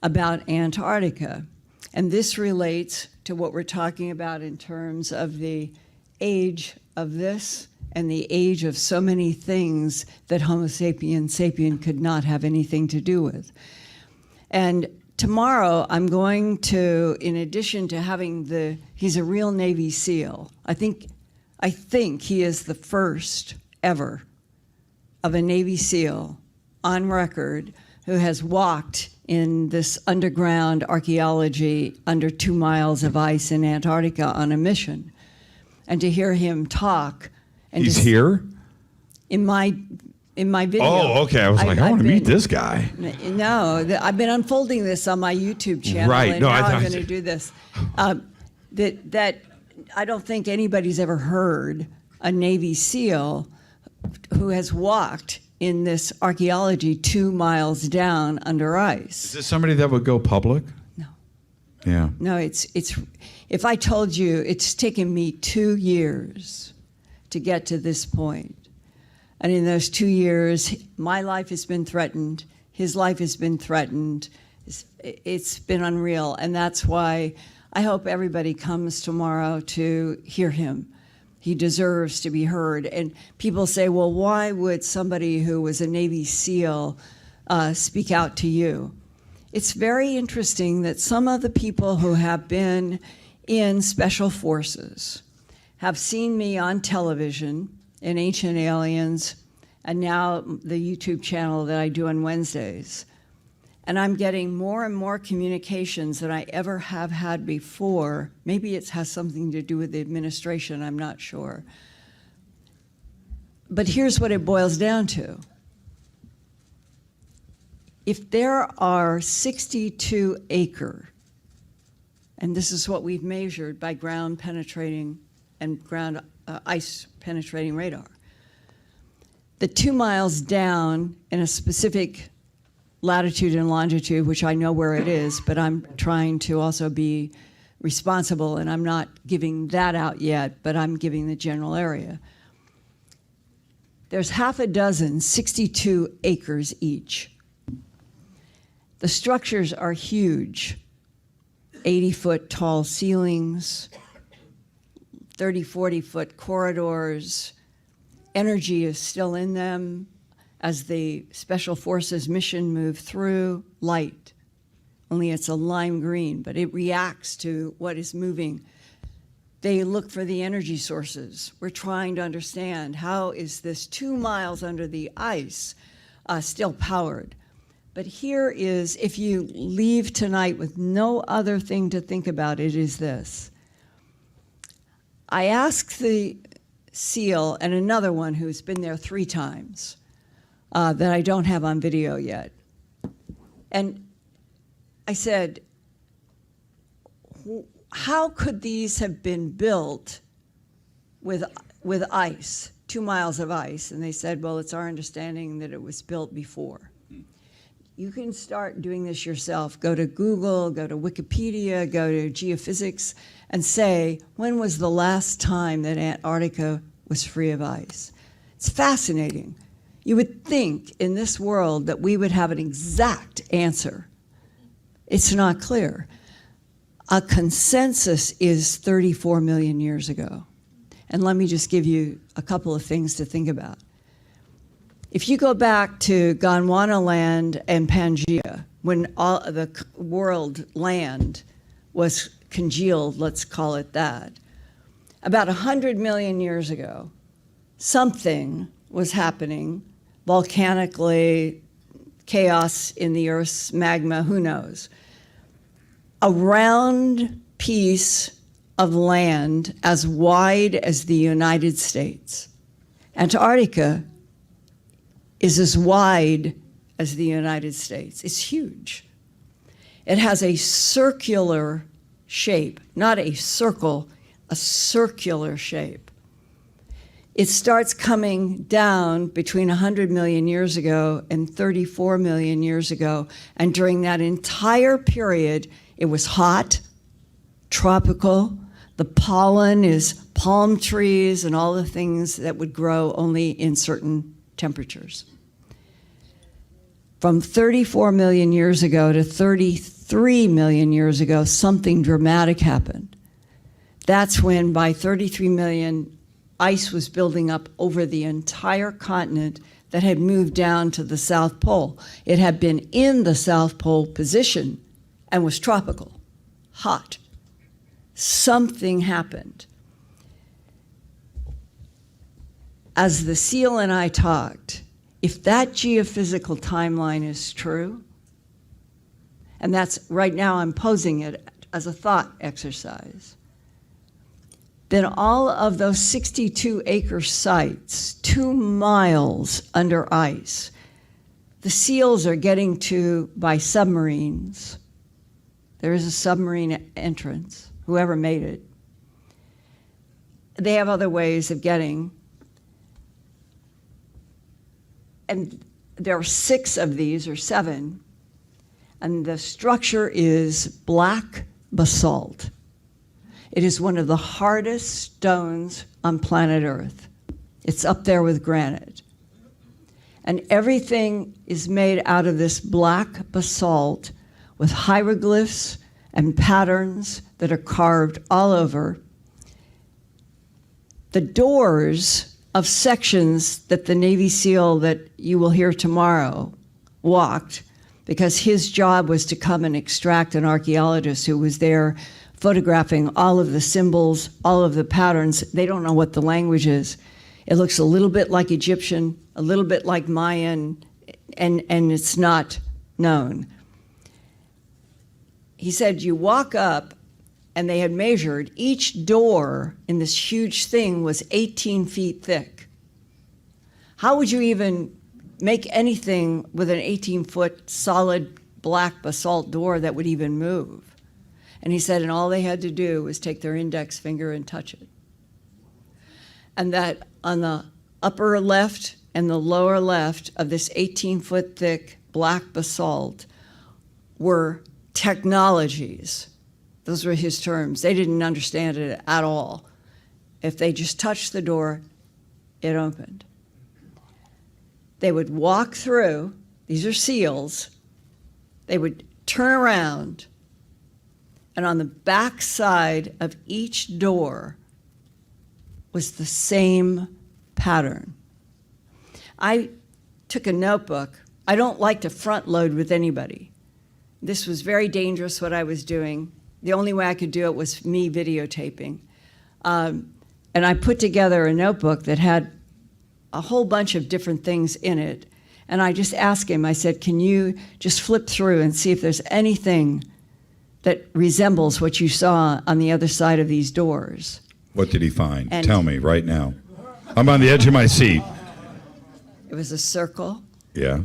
about Antarctica. And this relates to what we're talking about in terms of the age of this and the age of so many things that Homo sapiens sapien could not have anything to do with. And tomorrow I'm going to, in addition to having he's a real Navy SEAL. I think he is the first ever of a Navy SEAL on record who has walked in this underground archaeology under 2 miles of ice in Antarctica on a mission. And to hear him talk. And He's here? In my video. Oh, okay. I was like, I want to meet this guy. No, I've been unfolding this on my YouTube channel, Right. and No, now I I'm thought- going to do this. That I don't think anybody's ever heard a Navy SEAL who has walked in this archaeology 2 miles down under ice. Is this somebody that would go public? No. Yeah. No, it's if I told you it's taken me 2 years to get to this point. And in those 2 years, my life has been threatened. His life has been threatened. It's been unreal. And that's why I hope everybody comes tomorrow to hear him. He deserves to be heard. And people say, well, why would somebody who was a Navy SEAL speak out to you? It's very interesting that some of the people who have been in special forces have seen me on television in Ancient Aliens and now the YouTube channel that I do on Wednesdays. And I'm getting more and more communications than I ever have had before. Maybe it has something to do with the administration, I'm not sure. But here's what it boils down to. If there are 62 acre, and this is what we've measured by ground penetrating and ground ice penetrating radar, the 2 miles down in a specific latitude and longitude, which I know where it is, but I'm trying to also be responsible, and I'm not giving that out yet, but I'm giving the general area. There's half a dozen, 62 acres each. The structures are huge, 80-foot tall ceilings, 30, 40-foot corridors. Energy is still in them as the Special Forces mission move through. Light, only it's a lime green, but it reacts to what is moving. They look for the energy sources. We're trying to understand how is this 2 miles under the ice still powered. But here is, if you leave tonight with no other thing to think about, it is this. I asked the SEAL and another one who's been there 3 times that I don't have on video yet. And I said, how could these have been built with ice, 2 miles of ice? And they said, well, it's our understanding that it was built before. You can start doing this yourself. Go to Google, go to Wikipedia, go to geophysics, and say, when was the last time that Antarctica was free of ice? It's fascinating. You would think in this world that we would have an exact answer. It's not clear. A consensus is 34 million years ago. And let me just give you a couple of things to think about. If you go back to Gondwana land and Pangaea, when all the world land was congealed, let's call it that, about 100 million years ago, something was happening volcanically, chaos in the Earth's magma, who knows. A round piece of land as wide as the United States. Antarctica is as wide as the United States. It's huge. It has a circular shape, not a circle, a circular shape. It starts coming down between 100 million years ago and 34 million years ago, and during that entire period, it was hot, tropical. The pollen is palm trees and all the things that would grow only in certain temperatures. From 34 million years ago to 33 million years ago, something dramatic happened. That's when, by 33 million, ice was building up over the entire continent that had moved down to the South Pole. It had been in the South Pole position and was tropical, hot. Something happened. As the SEAL and I talked, if that geophysical timeline is true, and that's right now I'm posing it as a thought exercise, then all of those 62-acre sites, 2 miles under ice, the SEALs are getting to by submarines. There is a submarine entrance, whoever made it. They have other ways of getting. And there are 6 of these, or 7, and the structure is black basalt. It is one of the hardest stones on planet Earth. It's up there with granite. And everything is made out of this black basalt with hieroglyphs and patterns that are carved all over. The doors of sections that the Navy SEAL that you will hear tomorrow walked, because his job was to come and extract an archaeologist who was there photographing all of the symbols, all of the patterns. They don't know what the language is. It looks a little bit like Egyptian, a little bit like Mayan, and it's not known. He said, you walk up, and they had measured, each door in this huge thing was 18 feet thick. How would you even make anything with an 18-foot solid black basalt door that would even move? And he said, and all they had to do was take their index finger and touch it. And that on the upper left and the lower left of this 18-foot thick black basalt were technologies. Those were his terms. They didn't understand it at all. If they just touched the door, it opened. They would walk through, these are SEALs, they would turn around, and on the back side of each door was the same pattern. I took a notebook. I don't like to front load with anybody. This was very dangerous, what I was doing. The only way I could do it was me videotaping. And I put together a notebook that had a whole bunch of different things in it. And I just asked him, I said, can you just flip through and see if there's anything that resembles what you saw on the other side of these doors? What did he find? And- Tell me right now. I'm on the edge of my seat. It was a circle, Yeah.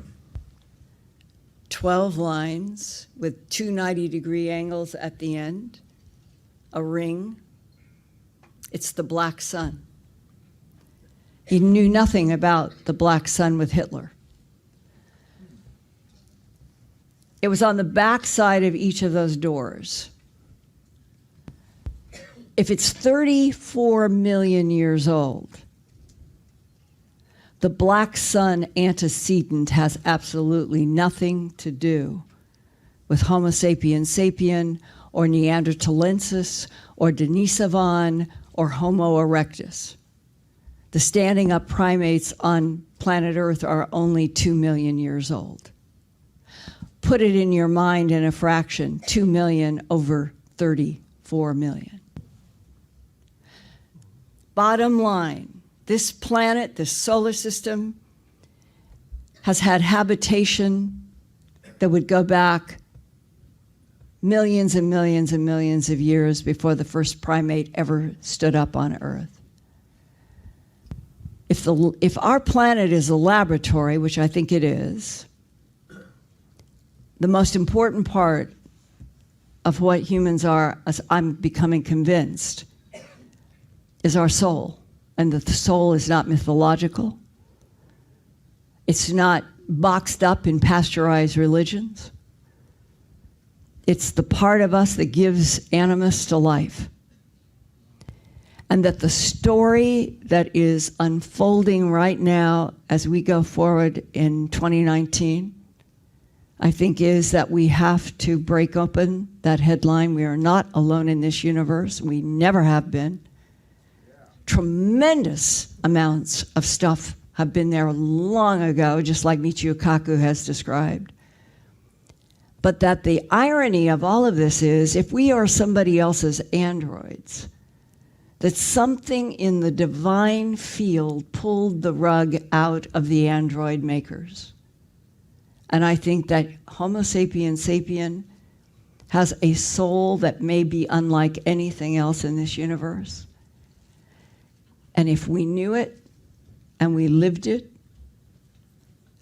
12 lines with two 90-degree angles at the end, a ring. It's the black sun. He knew nothing about the black sun with Hitler. It was on the back side of each of those doors. If it's 34 million years old, the black sun antecedent has absolutely nothing to do with Homo sapiens sapien or Neanderthalensis or Denisovan or Homo erectus. The standing up primates on planet Earth are only 2 million years old. Put it in your mind in a fraction, 2 million over 34 million. Bottom line, this planet, this solar system, has had habitation that would go back millions and millions and millions of years before the first primate ever stood up on Earth. If our planet is a laboratory, which I think it is, the most important part of what humans are, as I'm becoming convinced, is our soul. And that the soul is not mythological. It's not boxed up in pasteurized religions. It's the part of us that gives animus to life. And that the story that is unfolding right now as we go forward in 2019, I think is that we have to break open that headline. We are not alone in this universe. We never have been. Tremendous amounts of stuff have been there long ago, just like Michio Kaku has described. But that the irony of all of this is, if we are somebody else's androids, that something in the divine field pulled the rug out of the android makers. And I think that Homo sapiens sapien has a soul that may be unlike anything else in this universe. And if we knew it and we lived it,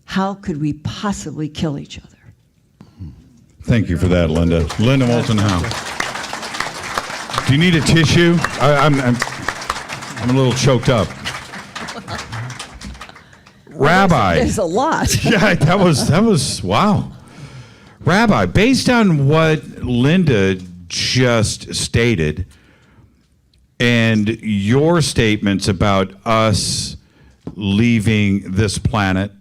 how could we possibly kill each other? Thank you for that, Linda. Linda Moulton Howe. Do you need a tissue? I'm a little choked up. Rabbi. There's a lot. Yeah, that was wow. Rabbi, based on what Linda just stated, and your statements about us leaving this planet,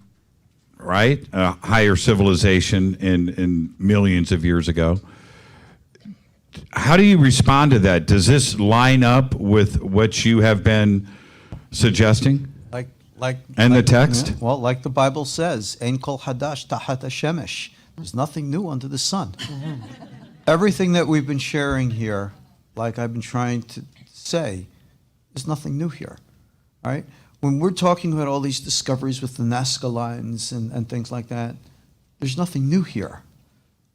right? A higher civilization in millions of years ago. How do you respond to that? Does this line up with what you have been suggesting? And the text? Yeah, well, like the Bible says, Ein kol hadash tahat hashemesh. There's nothing new under the sun. Everything that we've been sharing here, like I've been trying to say, there's nothing new here, right? When we're talking about all these discoveries with the Nazca lines and things like that, there's nothing new here.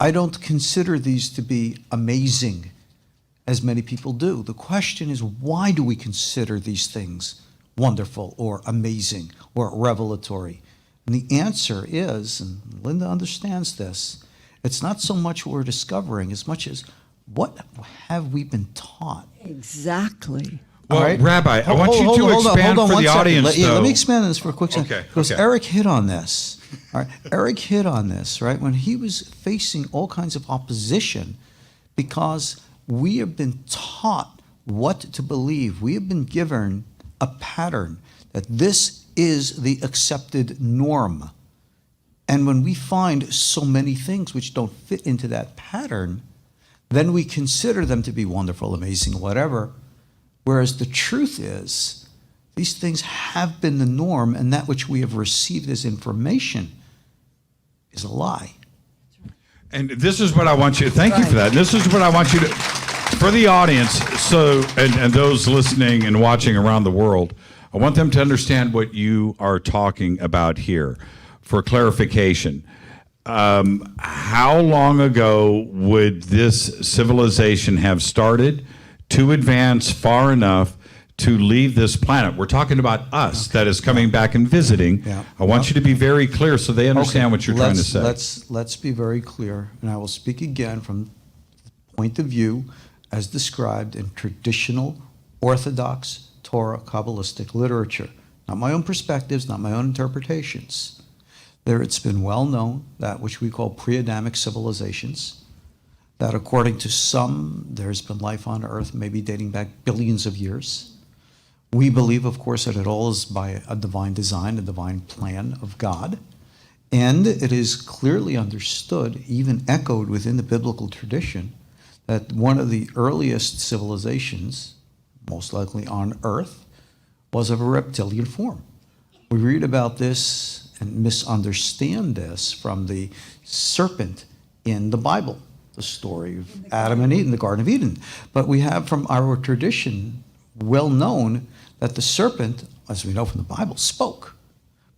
I don't consider these to be amazing, as many people do. The question is, why do we consider these things wonderful or amazing or revelatory? And the answer is, and Linda understands this, it's not so much what we're discovering as much as what have we been taught? Exactly. Well, right? Rabbi, I want you to expand for the audience, though. Let me expand on this for a quick second. Okay, Because okay. Eric hit on this. All right? Eric hit on this, right? When he was facing all kinds of opposition, because we have been taught what to believe. We have been given a pattern that this is the accepted norm. And when we find so many things which don't fit into that pattern, then we consider them to be wonderful, amazing, whatever. Whereas the truth is, these things have been the norm, and that which we have received as information is a lie. And this is what I want you, thank you for that. This is what I want you to, for the audience, so, and those listening and watching around the world, I want them to understand what you are talking about here. for clarification. How long ago would this civilization have started to advance far enough to leave this planet? We're talking about us that is coming back and visiting. Yeah. I want you to be very clear so they understand Okay, what you're trying to say. Let's be very clear, and I will speak again from the point of view as described in traditional Orthodox Torah Kabbalistic literature. Not my own perspectives, not my own interpretations. There, it's been well known that which we call pre-Adamic civilizations, that according to some, there's been life on Earth maybe dating back billions of years. We believe, of course, that it all is by a divine design, a divine plan of God. And it is clearly understood, even echoed within the biblical tradition, that one of the earliest civilizations, most likely on Earth, was of a reptilian form. We read about this and misunderstand this from the serpent in the Bible, the story of Adam and Eve in the Garden of Eden. But we have from our tradition well known that the serpent, as we know from the Bible, spoke.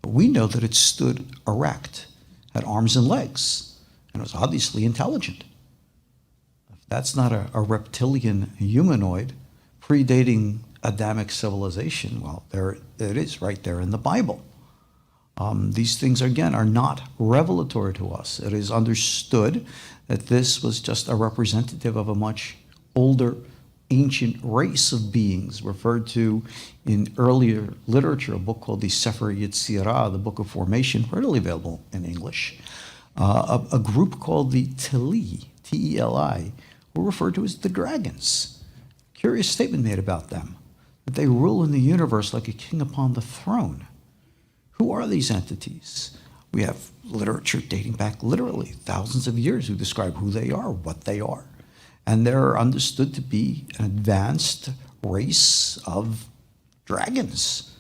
But we know that it stood erect, had arms and legs, and was obviously intelligent. If that's not a reptilian humanoid predating Adamic civilization, well, there it is right there in the Bible. These things, again, are not revelatory to us. It is understood that this was just a representative of a much older, ancient race of beings referred to in earlier literature, a book called the Sefer Yetzirah, the Book of Formation, readily available in English. A group called the TEILE, T-E-L-I, were referred to as the dragons. Curious statement made about them, that they rule in the universe like a king upon the throne. Who are these entities? We have literature dating back literally thousands of years who describe who they are, what they are. And they're understood to be an advanced race of dragons,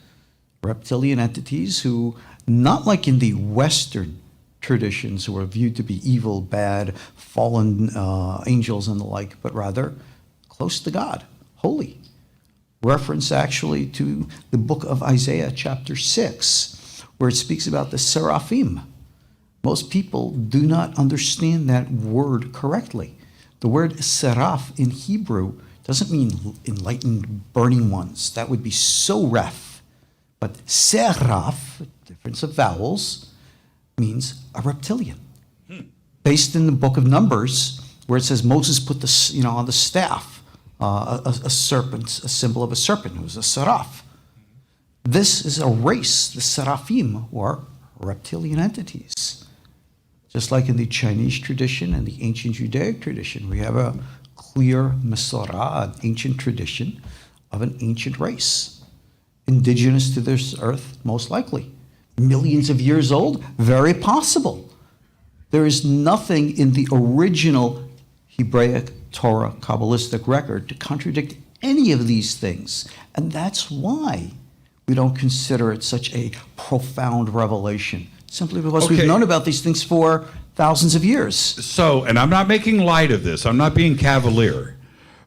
reptilian entities who, not like in the Western traditions, who are viewed to be evil, bad, fallen angels and the like, but rather close to God, holy. Reference actually to the book of Isaiah chapter 6, where it speaks about the seraphim. Most people do not understand that word correctly. The word seraph in Hebrew doesn't mean enlightened, burning ones. That would be soref. But seraph, difference of vowels, means a reptilian. Based in the book of Numbers, where it says Moses put the, on the staff, a serpent, a symbol of a serpent, who was a seraph. This is a race, the seraphim, or reptilian entities. Just like in the Chinese tradition and the ancient Judaic tradition, we have a clear Masorah, an ancient tradition of an ancient race. Indigenous to this earth, most likely. Millions of years old, very possible. There is nothing in the original Hebraic Torah Kabbalistic record to contradict any of these things. And that's why we don't consider it such a profound revelation, simply because we've known about these things for thousands of years. So, and I'm not making light of this, I'm not being cavalier,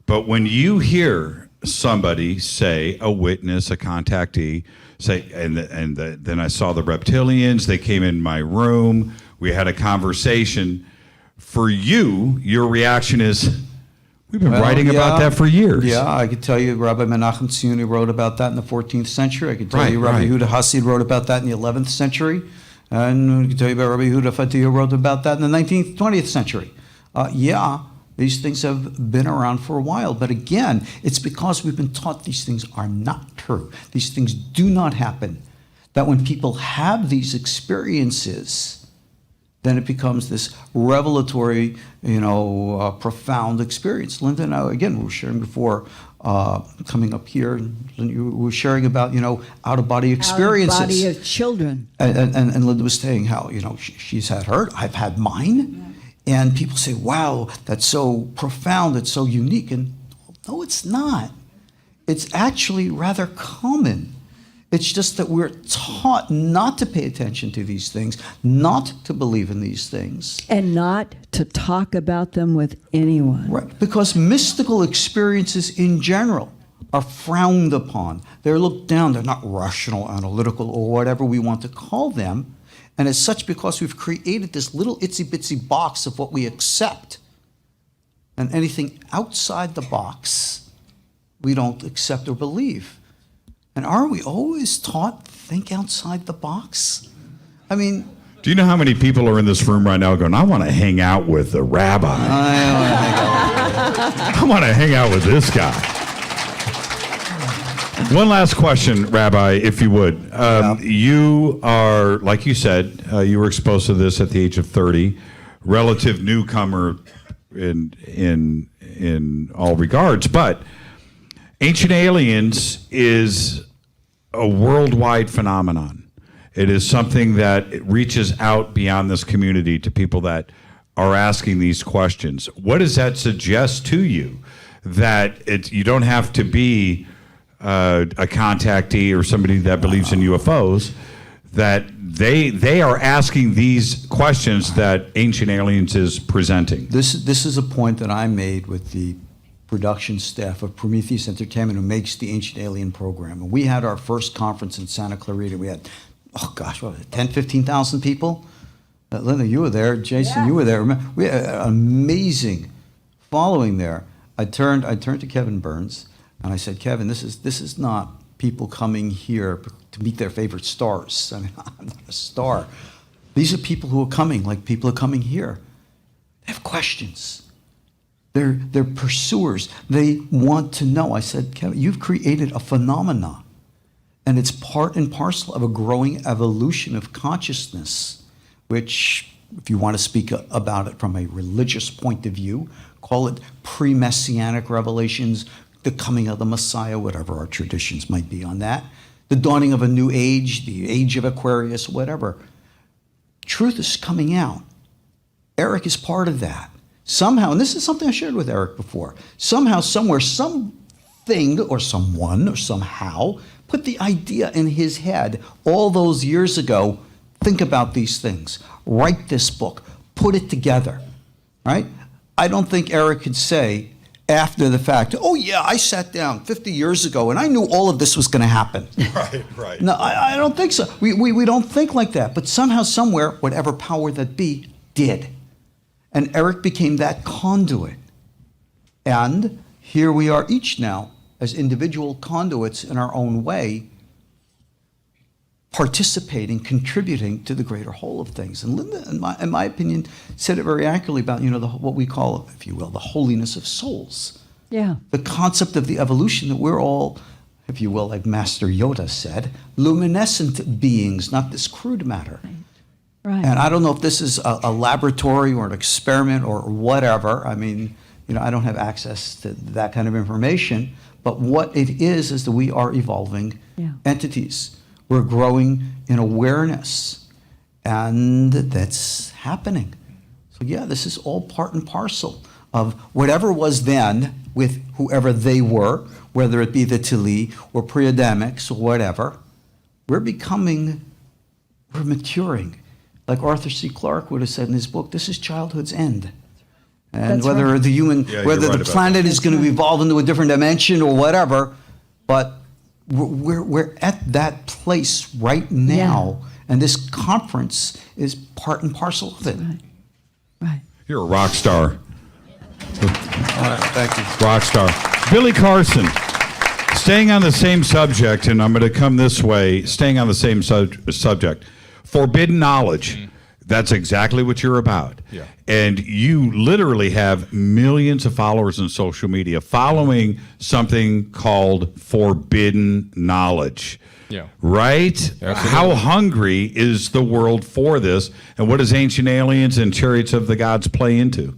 but when you hear somebody say, a witness, a contactee, say, then I saw the reptilians, they came in my room, we had a conversation, for you, your reaction is, we've been writing about that for years. Yeah, I could tell you Rabbi Menachem Tziyuni wrote about that in the 14th century. I could tell you Rabbi Yehuda Hasid wrote about that in the 11th century. And I could tell you about Rabbi Yehuda Fatih who wrote about that in the 19th, 20th century. These things have been around for a while. But again, it's because we've been taught these things are not true. These things do not happen. That when people have these experiences, then it becomes this revelatory, profound experience. Linda and I, again, we were sharing before coming up here, and you were sharing about, out-of-body experiences. Out-of-body of children. And Linda was saying how, she's had her, I've had mine. Yeah. And people say, wow, that's so profound, it's so unique. And no, it's not. It's actually rather common. It's just that we're taught not to pay attention to these things, not to believe in these things. And not to talk about them with anyone. Right, because mystical experiences in general are frowned upon. They're looked down. They're not rational, analytical, or whatever we want to call them. And as such, because we've created this little itsy-bitsy box of what we accept, and anything outside the box, we don't accept or believe. And are we always taught, think outside the box? I mean, Do you know how many people are in this room right now going, I want to hang out with the rabbi. I want to hang out with this guy. One last question, Rabbi, if you would. You are, like you said, you were exposed to this at the age of 30, relative newcomer in all regards, but Ancient Aliens is a worldwide phenomenon. It is something that reaches out beyond this community to people that are asking these questions. What does that suggest to you? That you don't have to be a contactee or somebody that believes in UFOs, that they are asking these questions that Ancient Aliens is presenting. This is a point that I made with the production staff of Prometheus Entertainment, who makes the Ancient Alien program. And we had our first conference in Santa Clarita. We had, what was it, 10, 15,000 people? Linda, you were there. Jason, you were there. We had an amazing following there. I turned to Kevin Burns, and I said, Kevin, this is not people coming here to meet their favorite stars. I mean, I'm not a star. These are people who are coming, like people are coming here. They have questions. They're pursuers. They want to know. I said, Kevin, you've created a phenomenon, and it's part and parcel of a growing evolution of consciousness, which, if you want to speak about it from a religious point of view, call it pre-messianic revelations, the coming of the Messiah, whatever our traditions might be on that, the dawning of a new age, the age of Aquarius, whatever. Truth is coming out. Erich is part of that. Somehow, and this is something I shared with Erich before, somehow, somewhere, something or someone or somehow put the idea in his head all those years ago, think about these things, write this book, put it together, right? I don't think Erich could say after the fact, oh yeah, I sat down 50 years ago and I knew all of this was going to happen. Right. No, I don't think so. We don't think like that, but somehow, somewhere, whatever power that be did. And Erich became that conduit. And here we are each now as individual conduits in our own way, participating, contributing to the greater whole of things. And Linda, in my opinion, said it very accurately about, what we call, if you will, the holiness of souls. Yeah. The concept of the evolution that we're all, if you will, like Master Yoda said, luminescent beings, not this crude matter. Right. And I don't know if this is a laboratory or an experiment or whatever. I mean, I don't have access to that kind of information. But what it is that we are evolving entities. We're growing in awareness. And that's happening. So yeah, this is all part and parcel of whatever was then with whoever they were, whether it be the TEILE or pre-Adamics or whatever. We're maturing. Like Arthur C. Clarke would have said in his book, this is childhood's end. And That's whether right. the human, whether the planet is going to evolve into a different dimension or whatever, but we're at that place right now, and this conference is part and parcel of it. Right. You're a rock star. Thank you. Rock star. Billy Carson, staying on the same subject, and I'm going to come this way, staying on the same subject. Forbidden knowledge. That's exactly what you're about. Yeah. And you literally have millions of followers on social media following something called forbidden knowledge. Yeah. Right? Absolutely. How hungry is the world for this? And what does Ancient Aliens and Chariots of the Gods play into?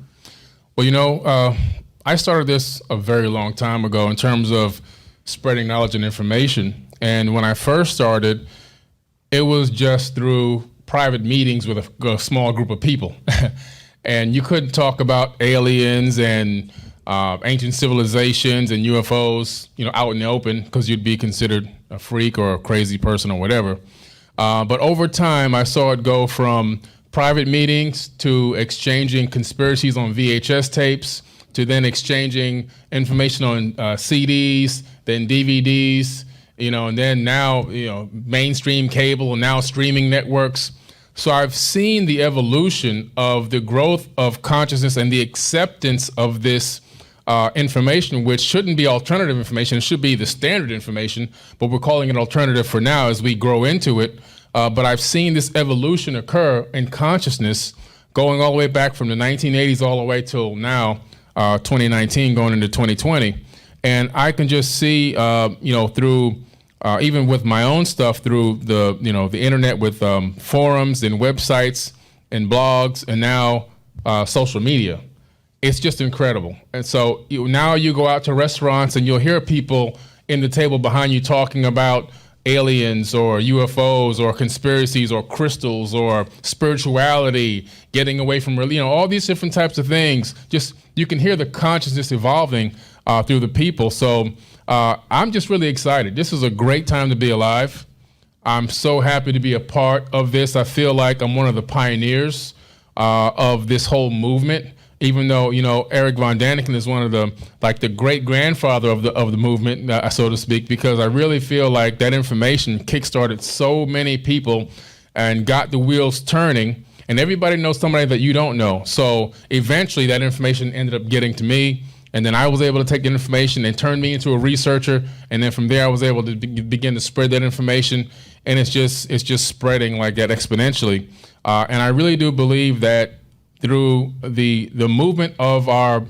Well, I started this a very long time ago in terms of spreading knowledge and information. And when I first started, it was just through private meetings with a small group of people. And you couldn't talk about aliens and ancient civilizations and UFOs, out in the open, because you'd be considered a freak or a crazy person or whatever. But over time, I saw it go from private meetings to exchanging conspiracies on VHS tapes, to then exchanging information on CDs, then DVDs, and then now, mainstream cable and now streaming networks. So I've seen the evolution of the growth of consciousness and the acceptance of this information, which shouldn't be alternative information. It should be the standard information, but we're calling it alternative for now as we grow into it. But I've seen this evolution occur in consciousness going all the way back from the 1980s all the way till now, 2019 going into 2020. And I can just see, through even with my own stuff, through the internet with forums and websites and blogs and now social media. It's just incredible. And so now you go out to restaurants and you'll hear people in the table behind you talking about aliens or UFOs or conspiracies or crystals or spirituality, getting away from, all these different types of things. Just, you can hear the consciousness evolving through the people. So I'm just really excited. This is a great time to be alive. I'm so happy to be a part of this. I feel like I'm one of the pioneers of this whole movement, even though, Erich von Daniken is one of the great grandfather of the movement, so to speak, because I really feel like that information kickstarted so many people and got the wheels turning, and everybody knows somebody that you don't know. So eventually that information ended up getting to me, and then I was able to take the information and turn me into a researcher, and then from there I was able to begin to spread that information, and it's just spreading like that exponentially. And I really do believe that through the movement of our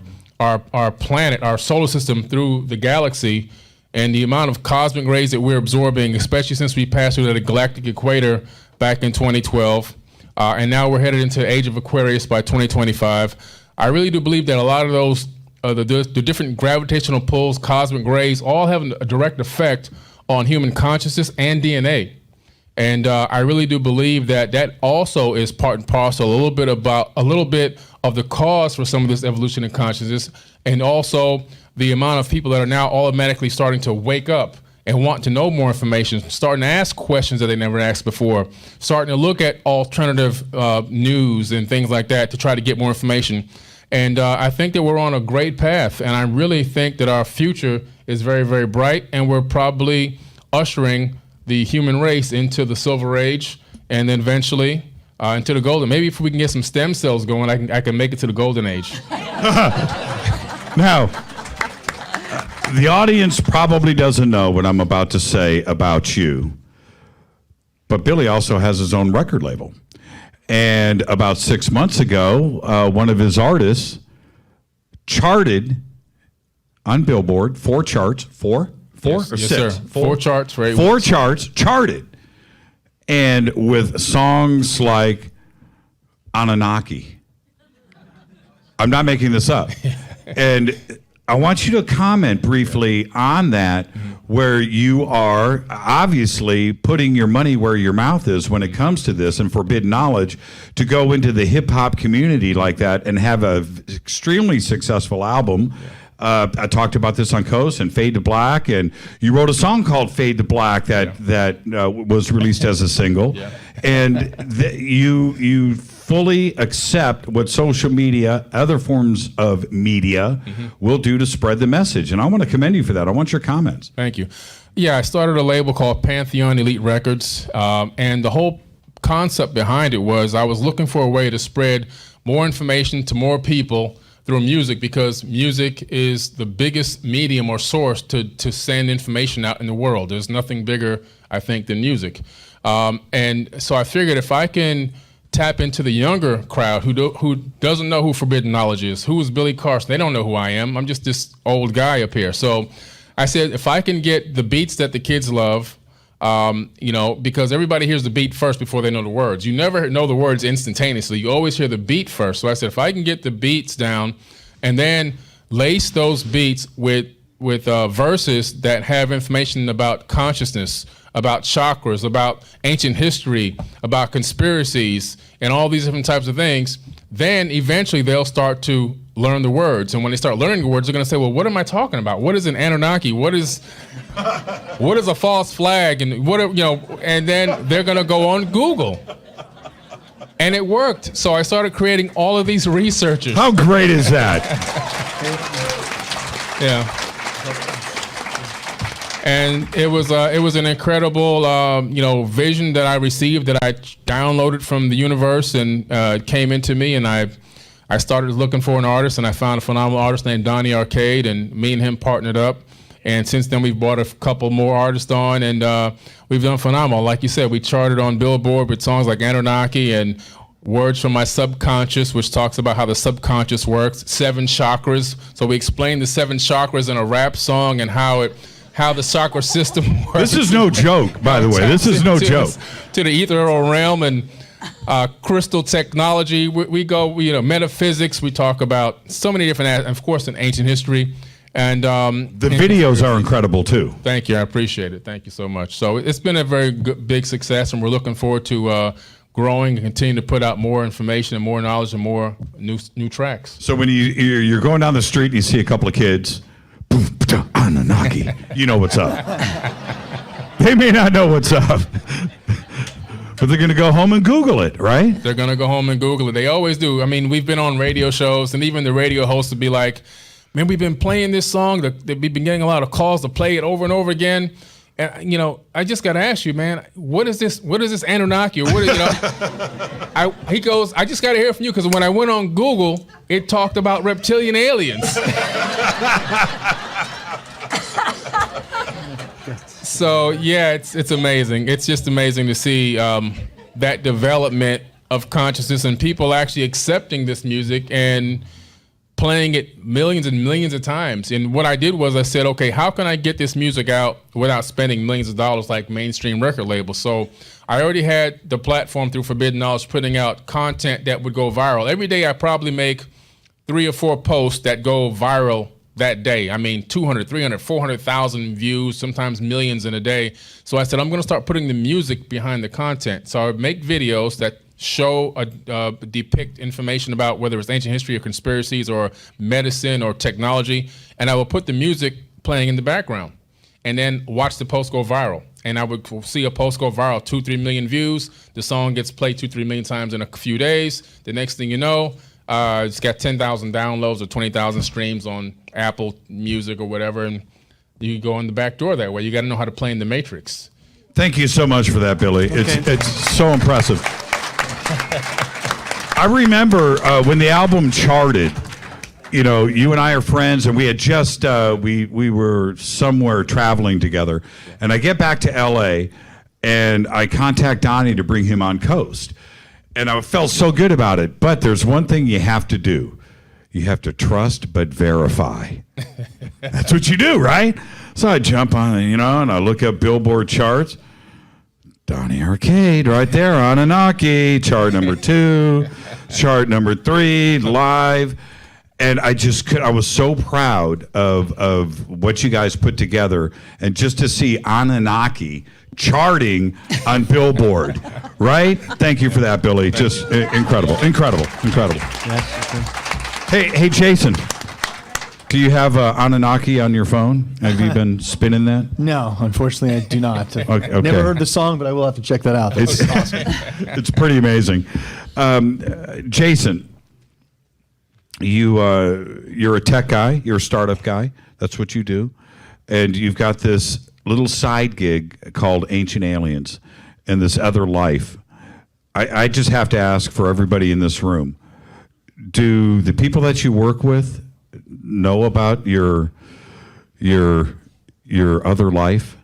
planet, our solar system through the galaxy, and the amount of cosmic rays that we're absorbing, especially since we passed through the galactic equator back in 2012, and now we're headed into the age of Aquarius by 2025. I really do believe that a lot of those, the different gravitational pulls, cosmic rays, all have a direct effect on human consciousness and DNA. And I really do believe that that also is part and parcel, a little bit of the cause for some of this evolution in consciousness, and also the amount of people that are now automatically starting to wake up and want to know more information, starting to ask questions that they never asked before, starting to look at alternative news and things like that to try to get more information. And I think that we're on a great path, and I really think that our future is very, very bright, and we're probably ushering the human race into the silver age, and then eventually into the golden. Maybe if we can get some stem cells going, I can make it to the golden age. Now, the audience probably doesn't know what I'm about to say about you, but Billy also has his own record label. And about 6 months ago, one of his artists charted on Billboard, four charts, Yes, sir. Four charts for 8 weeks. Four charts charted, and with songs like Anunnaki. I'm not making this up. And I want you to comment briefly on that, where you are obviously putting your money where your mouth is when it comes to this and forbidden knowledge, to go into the hip-hop community like that and have an extremely successful album. I talked about this on Coast and Fade to Black, and you wrote a song called Fade to Black that was released as a single. Yeah. And you fully accept what social media, other forms of media, will do to spread the message. And I want to commend you for that. I want your comments. Thank you. Yeah, I started a label called Pantheon Elite Records, and the whole concept behind it was I was looking for a way to spread more information to more people through music, because music is the biggest medium or source to send information out in the world. There's nothing bigger, I think, than music. And so I figured if I can tap into the younger crowd who doesn't know who Forbidden Knowledge is, who is Billy Carson, they don't know who I am. I'm just this old guy up here. So I said, if I can get the beats that the kids love, because everybody hears the beat first before they know the words. You never know the words instantaneously. You always hear the beat first. So I said, if I can get the beats down and then lace those beats with verses that have information about consciousness, about chakras, about ancient history, about conspiracies, and all these different types of things, then eventually they'll start to learn the words. And when they start learning the words, they're going to say, well, what am I talking about? What is an Anunnaki? What is a false flag? And and then they're going to go on Google. And it worked. So I started creating all of these researchers. How great is that? Yeah. And it was an incredible vision that I received, that I downloaded from the universe, and it came into me, and I started looking for an artist, and I found a phenomenal artist named Donnie Arcade, and me and him partnered up. And since then, we've brought a couple more artists on, and we've done phenomenal. Like you said, we charted on Billboard with songs like Anunnaki and Words from My Subconscious, which talks about how the subconscious works, 7 chakras. So we explain the 7 chakras in a rap song and how the chakra system works. This is no joke, by the way. This is no joke. To the ethereal realm and crystal technology. We go, metaphysics. We talk about so many different, of course, in ancient history. And the videos are incredible too. Thank you, I appreciate it. Thank you so much. So it's been a very big success, and we're looking forward to growing and continue to put out more information and more knowledge and more new tracks. So when you're going down the street and you see a couple of kids, Anunnaki, you know what's up. They may not know what's up, but they're going to go home and Google it, right? They're going to go home and Google it. They always do. I mean, we've been on radio shows, and even the radio hosts would be like, man, we've been playing this song. We've been getting a lot of calls to play it over and over again. And, I just got to ask you, man, what is this? What is this Anunnaki? Or what is, he goes, I just got to hear from you, because when I went on Google, it talked about reptilian aliens. So, yeah, it's amazing. It's just amazing to see that development of consciousness and people actually accepting this music and playing it millions and millions of times. And what I did was I said, okay, how can I get this music out without spending millions of dollars like mainstream record labels? So I already had the platform through Forbidden Knowledge putting out content that would go viral. Every day I probably make 3 or 4 posts that go viral that day. I mean, 200, 300, 400,000 views, sometimes millions in a day. So I said, I'm going to start putting the music behind the content. So I would make videos that show, depict information about whether it's ancient history or conspiracies or medicine or technology, and I will put the music playing in the background and then watch the post go viral. And I would see a post go viral, 2-3 million views. The song gets played 2-3 million times in a few days. The next thing you know, it's got 10,000 downloads or 20,000 streams on Apple Music or whatever, and you go in the back door that way. You got to know how to play in the Matrix. Thank you so much for that, Billy. Okay. It's so impressive. I remember when the album charted, you and I are friends, and we had just, we were somewhere traveling together, and I get back to LA, and I contact Donnie to bring him on Coast. And I felt so good about it, but there's one thing you have to do. You have to trust but verify. That's what you do, right? So I jump on, and I look up Billboard charts. Donnie Arcade right there, Anunnaki, chart number 2, chart number 3, live. And I was so proud of what you guys put together, and just to see Anunnaki charting on Billboard, right? Thank you for that, Billy. Just incredible. Yes, Hey, Jason, do you have Anunnaki on your phone? Have you been spinning that? No, unfortunately, I do not. Okay. Never heard the song, but I will have to check that out. That's awesome. It's pretty amazing. Jason, you're a tech guy. You're a startup guy. That's what you do. And you've got this little side gig called Ancient Aliens and this other life. I just have to ask for everybody in this room, do the people that you work with know about your other life?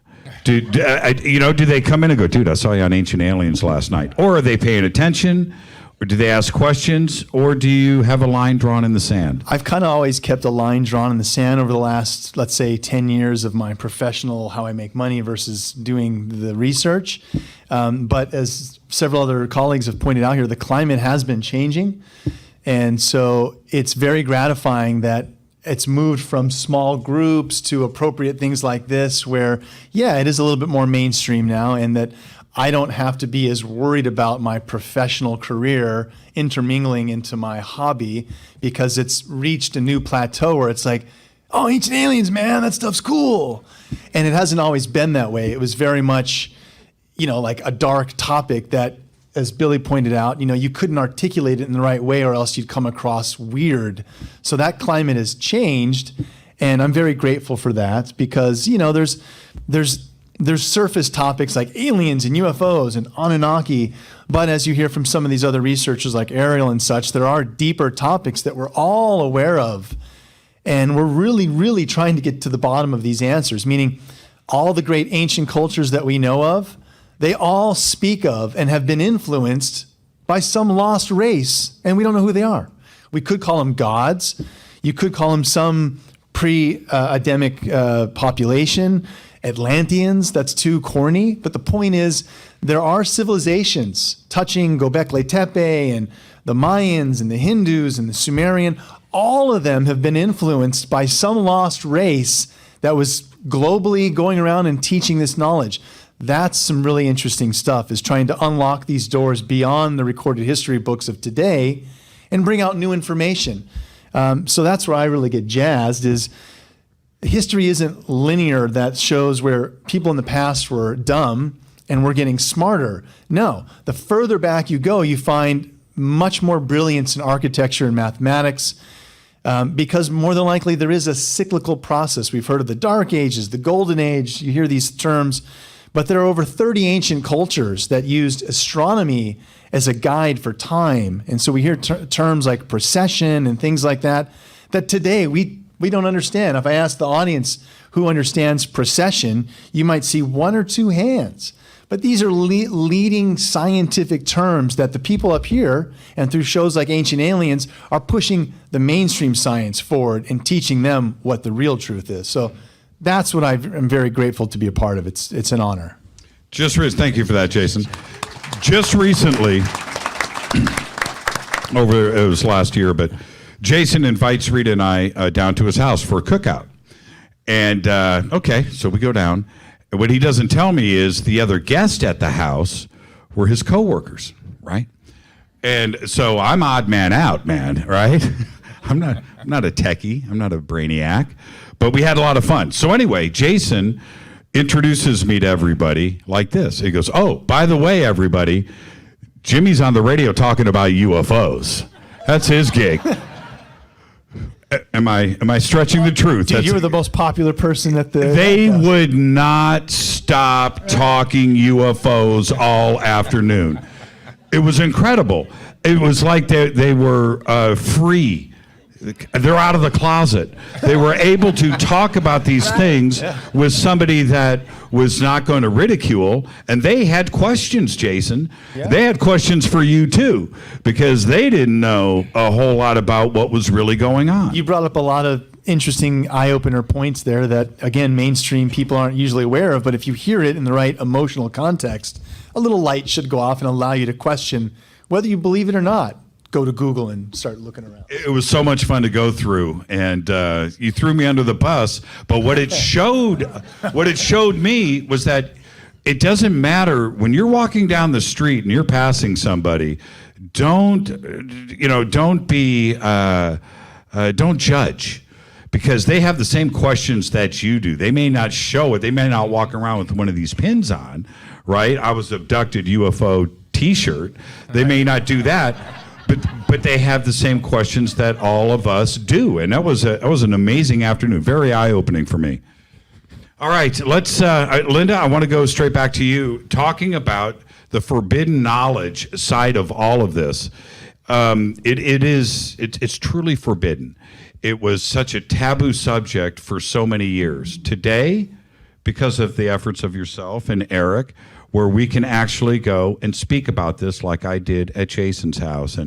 Do they come in and go, dude, I saw you on Ancient Aliens last night? Or are they paying attention? Or do they ask questions? Or do you have a line drawn in the sand? I've kind of always kept a line drawn in the sand over the last, let's say, 10 years of my professional, how I make money versus doing the research. But as several other colleagues have pointed out here, the climate has been changing. And so it's very gratifying that it's moved from small groups to appropriate things like this, where, yeah, it is a little bit more mainstream now, and that I don't have to be as worried about my professional career intermingling into my hobby, because it's reached a new plateau where it's like, oh, Ancient Aliens, man, that stuff's cool. And it hasn't always been that way. It was very much, like a dark topic that, as Billy pointed out, you couldn't articulate it in the right way, or else you'd come across weird. So that climate has changed, And I'm very grateful for that because, there's surface topics like aliens and UFOs and Anunnaki. But as you hear from some of these other researchers like Ariel and such, there are deeper topics that we're all aware of. And we're really, really trying to get to the bottom of these answers, meaning all the great ancient cultures that we know of, they all speak of and have been influenced by some lost race, and we don't know who they are. We could call them gods. You could call them some pre-Adamic population, Atlanteans. That's too corny. But the point is, there are civilizations touching Göbekli Tepe and the Mayans and the Hindus and the Sumerian. All of them have been influenced by some lost race that was globally going around and teaching this knowledge. That's some really interesting stuff, is trying to unlock these doors beyond the recorded history books of today and bring out new information. So that's where I really get jazzed, is history isn't linear, that shows where people in the past were dumb and we're getting smarter. No, the further back you go, you find much more brilliance in architecture and mathematics, because more than likely there is a cyclical process. We've heard of the Dark Ages, the Golden Age, you hear these terms, but there are over 30 ancient cultures that used astronomy as a guide for time. And so we hear terms like precession and things like that, that today we don't understand. If I ask the audience who understands precession, you might see one or two hands. But these are leading scientific terms that the people up here, and through shows like Ancient Aliens, are pushing the mainstream science forward and teaching them what the real truth is. So that's what I'm very grateful to be a part of. It's an honor. Thank you for that, Jason. Just recently, it was last year, but Jason invites Rita and I down to his house for a cookout. And okay, so we go down. And what he doesn't tell me is the other guests at the house were his coworkers, right? And so I'm odd man out, man, right? I'm not a techie. I'm not a brainiac. But we had a lot of fun. So anyway, Jason introduces me to everybody like this. He goes, "Oh, by the way, everybody, Jimmy's on the radio talking about UFOs. That's his gig." Am I stretching the truth? Dude, you were the most popular person at the... They would not stop talking UFOs all afternoon. It was incredible. It was like they were free. They're out of the closet. They were able to talk about these things with somebody that was not going to ridicule. And they had questions, Jason. Yeah. They had questions for you, too, because they didn't know a whole lot about what was really going on. You brought up a lot of interesting eye-opener points there that, again, mainstream people aren't usually aware of. But if you hear it in the right emotional context, a little light should go off and allow you to question whether you believe it or not. Go to Google and start looking around. It was so much fun to go through, and you threw me under the bus. But what it showed me was that it doesn't matter when you're walking down the street and you're passing somebody. Don't judge, because they have the same questions that you do. They may not show it. They may not walk around with one of these pins on, right? I was abducted UFO T-shirt. They may not do that. But they have the same questions that all of us do, and that was an amazing afternoon, very eye-opening for me. All right, let's Linda, I want to go straight back to you, talking about the forbidden knowledge side of all of this. It's truly forbidden. It was such a taboo subject for so many years. Today, because of the efforts of yourself and Eric, where we can actually go and speak about this like I did at Jason's house,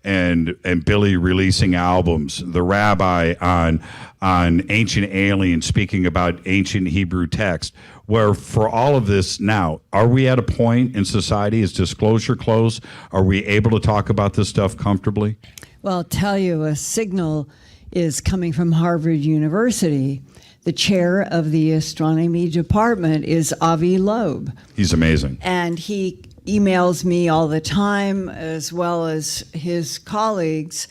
and Billy releasing albums, the Rabbi on Ancient Aliens speaking about ancient Hebrew text, where for all of this now, are we at a point in society, is disclosure close? Are we able to talk about this stuff comfortably? Well, I'll tell you, a signal is coming from Harvard University. The chair of the astronomy department is Avi Loeb. He's amazing. And he emails me all the time, as well as his colleagues,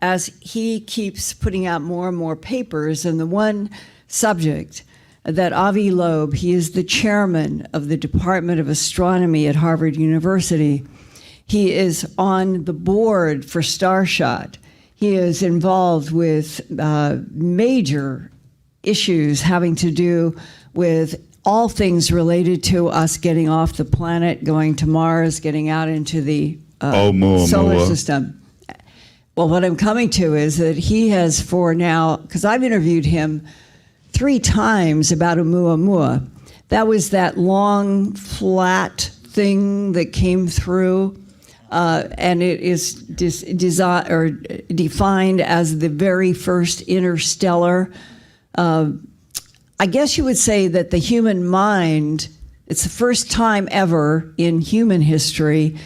as he keeps putting out more and more papers. And the one subject that Avi Loeb, he is the chairman of the Department of Astronomy at Harvard University. He is on the board for Starshot. He is involved with major issues having to do with all things related to us getting off the planet, going to Mars, getting out into the solar system. Well, what I'm coming to is that he has for now, because I've interviewed him 3 times about Oumuamua. That was that long, flat thing that came through, and it is defined as the very first interstellar. I guess you would say that the human mind, it's the first time ever in human history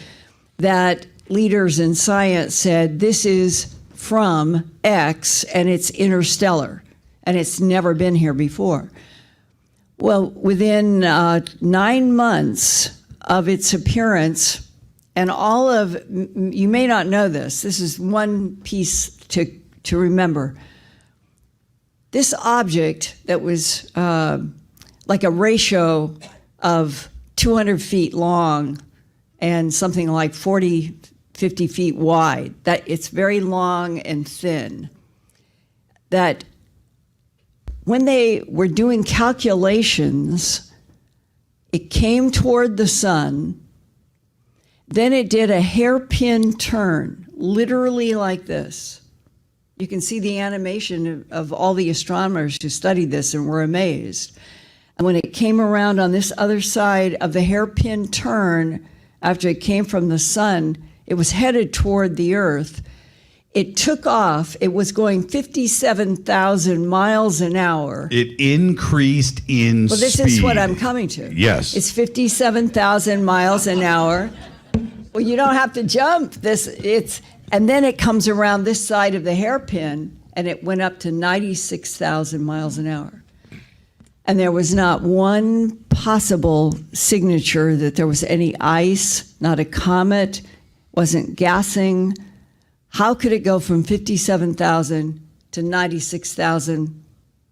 that leaders in science said this is from X and it's interstellar and it's never been here before. Well, within 9 months of its appearance, and all of, you may not know this is one piece to remember. This object that was like a ratio of 200 feet long and something like 40, 50 feet wide, that it's very long and thin, that when they were doing calculations, it came toward the sun, then it did a hairpin turn, literally like this. You can see the animation of all the astronomers who studied this and were amazed. And when it came around on this other side of the hairpin turn, after it came from the sun, it was headed toward the Earth. It took off. It was going 57,000 miles an hour. It increased in speed. Well, this is what I'm coming to. Yes. It's 57,000 miles an hour. Well, you don't have to jump. And then it comes around this side of the hairpin, and it went up to 96,000 miles an hour. And there was not one possible signature that there was any ice, not a comet, wasn't gassing. How could it go from 57,000 to 96,000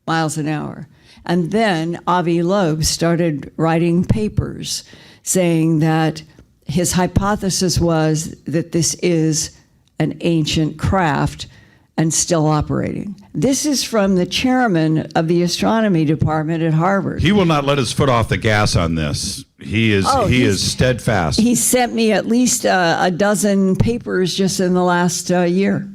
miles an hour? And then Avi Loeb started writing papers saying that his hypothesis was that this is an ancient craft and still operating. This is from the chairman of the astronomy department at Harvard. He will not let his foot off the gas on this. He is steadfast. He sent me at least a dozen papers just in the last year.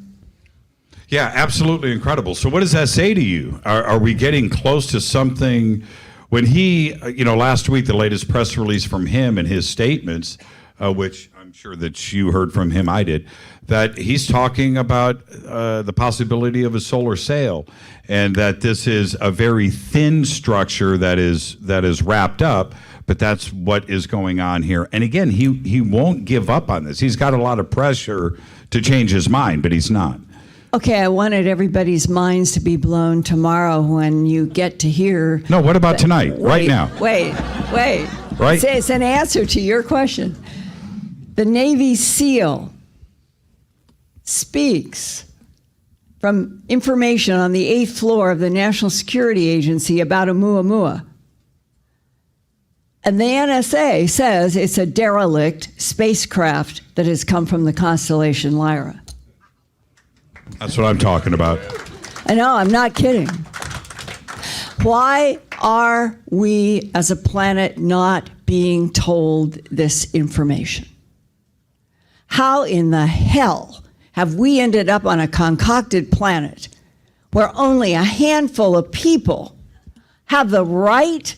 Yeah, absolutely incredible. So what does that say to you? Are we getting close to something? When he, last week, the latest press release from him and his statements, which I'm sure that you heard from him, I did, that he's talking about the possibility of a solar sail, and that this is a very thin structure that is wrapped up, but that's what is going on here. And again, he won't give up on this. He's got a lot of pressure to change his mind, but he's not. Okay, I wanted everybody's minds to be blown tomorrow when you get to hear. No, what about tonight, right now? Wait. Right? It's an answer to your question. The Navy SEAL speaks from information on the 8th floor of the National Security Agency about Oumuamua. And the NSA says it's a derelict spacecraft that has come from the constellation Lyra. That's what I'm talking about. I know, I'm not kidding. Why are we as a planet not being told this information? How in the hell have we ended up on a concocted planet where only a handful of people have the right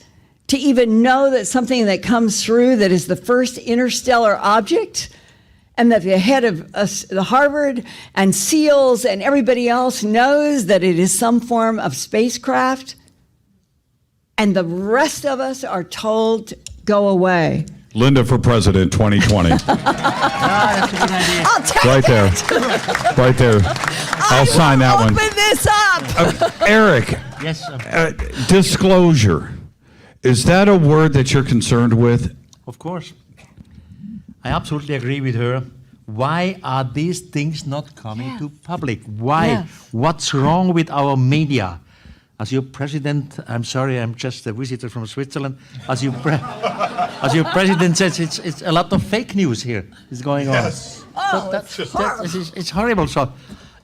to even know that something that comes through that is the first interstellar object, and that the head of the Harvard and SEALs and everybody else knows that it is some form of spacecraft, and the rest of us are told to go away? Linda for president 2020. That's a good idea. I'll take right there. Right there. I'll sign that one. Open this up. Eric. Yes, sir. Disclosure. Is that a word that you're concerned with? Of course. I absolutely agree with her. Why are these things not coming to public? Why? Yes. What's wrong with our media? As your president, I'm sorry, I'm just a visitor from Switzerland. As your president says, it's a lot of fake news here is going on. Oh, it's horrible. So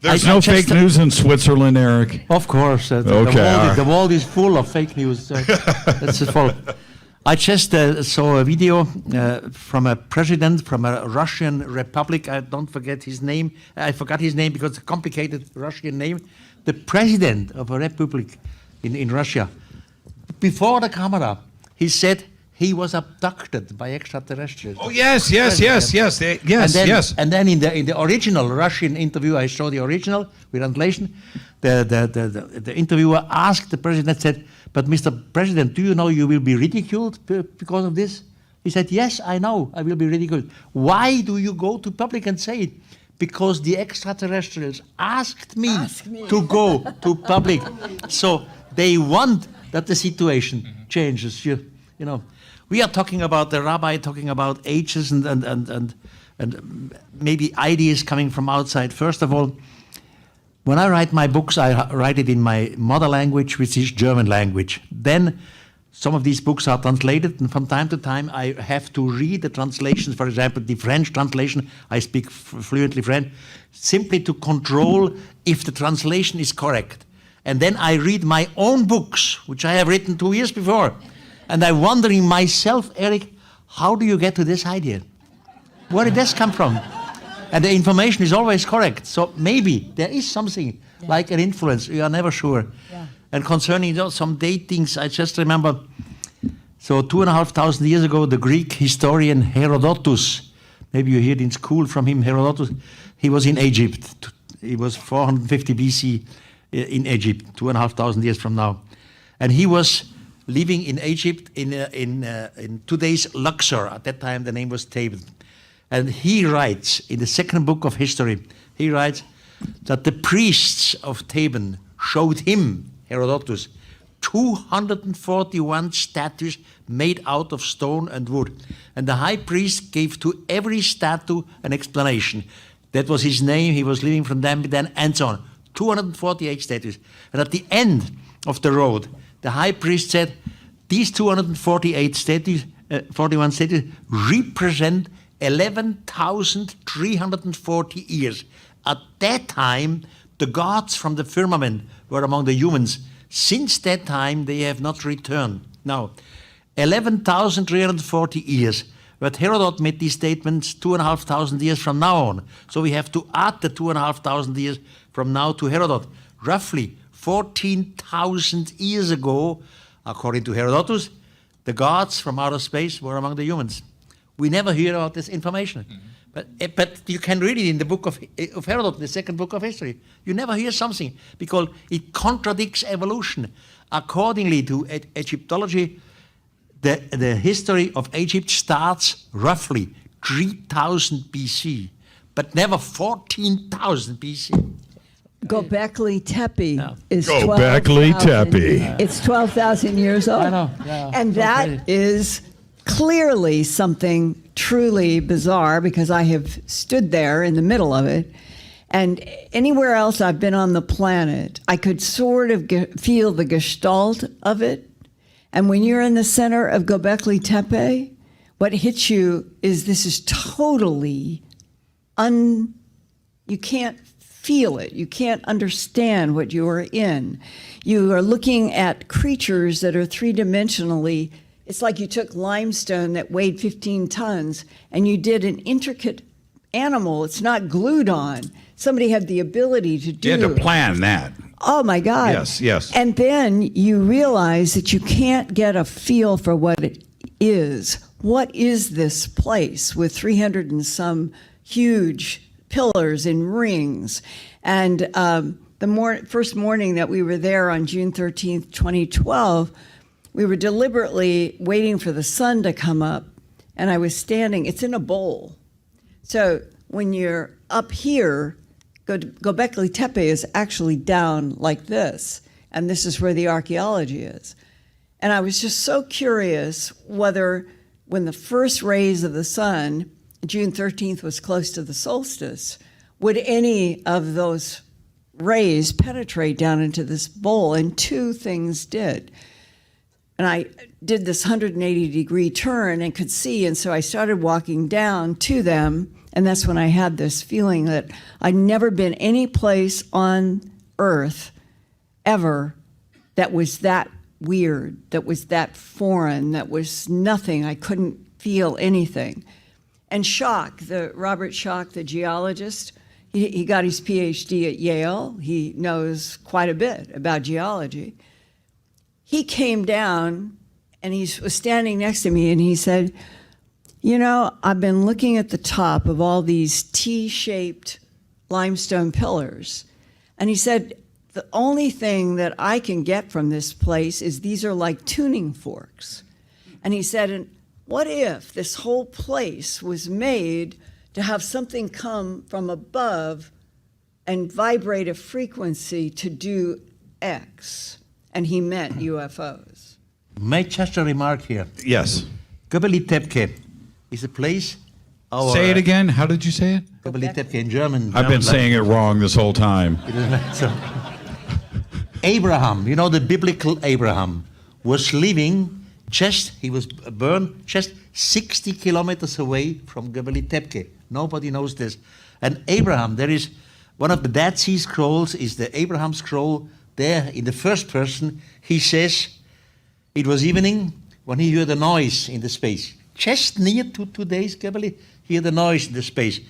There's no fake news in Switzerland, Eric. Of course. The world is full of fake news. That's the fault. I just saw a video from a president from a Russian republic. I don't forget his name. I forgot his name because it's a complicated Russian name. The president of a republic in Russia. Before the camera, he said he was abducted by extraterrestrials. Oh yes. And then in the original Russian interview, I saw the original with translation. The interviewer asked the president, said, "But Mr. President, do you know you will be ridiculed because of this?" He said, "Yes, I know I will be ridiculed." "Why do you go to public and say it?" "Because the extraterrestrials asked me to go to public." So they want that the situation changes. You know, we are talking about the rabbi talking about ages and maybe ideas coming from outside. First of all, when I write my books, I write it in my mother language, which is German language. Then some of these books are translated, and from time to time I have to read the translations. For example, the French translation, I speak fluently French, simply to control if the translation is correct. And then I read my own books, which I have written 2 years before. And I'm wondering myself, Eric, how do you get to this idea? Where did this come from? And the information is always correct. So maybe there is something like an influence. We are never sure. Yeah. And concerning some datings, I just remember, so 2,500 years ago, the Greek historian Herodotus, maybe you heard in school from him, Herodotus, he was in Egypt. He was 450 BC in Egypt, 2,500 years from now. And he was living in Egypt in today's Luxor. At that time, the name was Thebes. And he writes, in the second book of history, he writes that the priests of Thebes showed him, Herodotus, 241 statues made out of stone and wood. And the high priest gave to every statue an explanation. That was his name, he was living from then, and so on. 248 statues. And at the end of the road, the high priest said, these 248 statues, 41 statues represent 11,340 years. At that time, the gods from the firmament were among the humans. Since that time, they have not returned. Now, 11,340 years. But Herodot made these statements 2,500 years from now on. So we have to add the 2,500 years from now to Herodot. Roughly 14,000 years ago, according to Herodotus, the gods from outer space were among the humans. We never hear about this information. But you can read it in the book of Herodot, the second book of history. You never hear something because it contradicts evolution. Accordingly to Egyptology, the history of Egypt starts roughly 3000 BC, but never 14,000 BC. Göbekli Tepe is Göbekli Tepe. It's 12,000 years old. I know. Yeah, and that is clearly something truly bizarre because I have stood there in the middle of it. And anywhere else I've been on the planet, I could sort of feel the gestalt of it. And when you're in the center of Göbekli Tepe, what hits you is this is totally you can't feel it. You can't understand what you are in. You are looking at creatures that are three-dimensionally. It's like you took limestone that weighed 15 tons and you did an intricate animal. It's not glued on. Somebody had the ability to do. You had to plan that. Oh my God. Yes, yes. And then you realize that you can't get a feel for what it is. What is this place with 300 and some huge pillars and rings? And the first morning that we were there on June 13th, 2012, we were deliberately waiting for the sun to come up, and I was standing, it's in a bowl. So when you're up here, Göbekli Tepe is actually down like this, and this is where the archaeology is. And I was just so curious whether when the first rays of the sun, June 13th was close to the solstice, would any of those rays penetrate down into this bowl? And two things did. And I did this 180-degree turn and could see, and so I started walking down to them, And that's when I had this feeling that I'd never been any place on earth ever that was that weird, that was that foreign, that was nothing. I couldn't feel anything. And Schock, Robert Schock, the geologist, he got his PhD at Yale. He knows quite a bit about geology. He came down and he was standing next to me and he said, you know, I've been looking at the top of all these T-shaped limestone pillars. And he said, the only thing that I can get from this place is these are like tuning forks. And he said, and what if this whole place was made to have something come from above and vibrate a frequency to do X? And he meant UFOs. May I just a remark here? Yes. Göbekli Tepe is a place. Say it again. How did you say it? Göbekli Tepe in German. I've been saying it wrong this whole time. So, Abraham, you know the biblical Abraham, was living he was burned just 60 kilometers away from Göbekli Tepe. Nobody knows this. And Abraham, there is one of the Dead Sea Scrolls, is the Abraham scroll. There in the first person, he says, it was evening when he heard a noise in the space. Just near to today's Göbekli, he heard a noise in the space.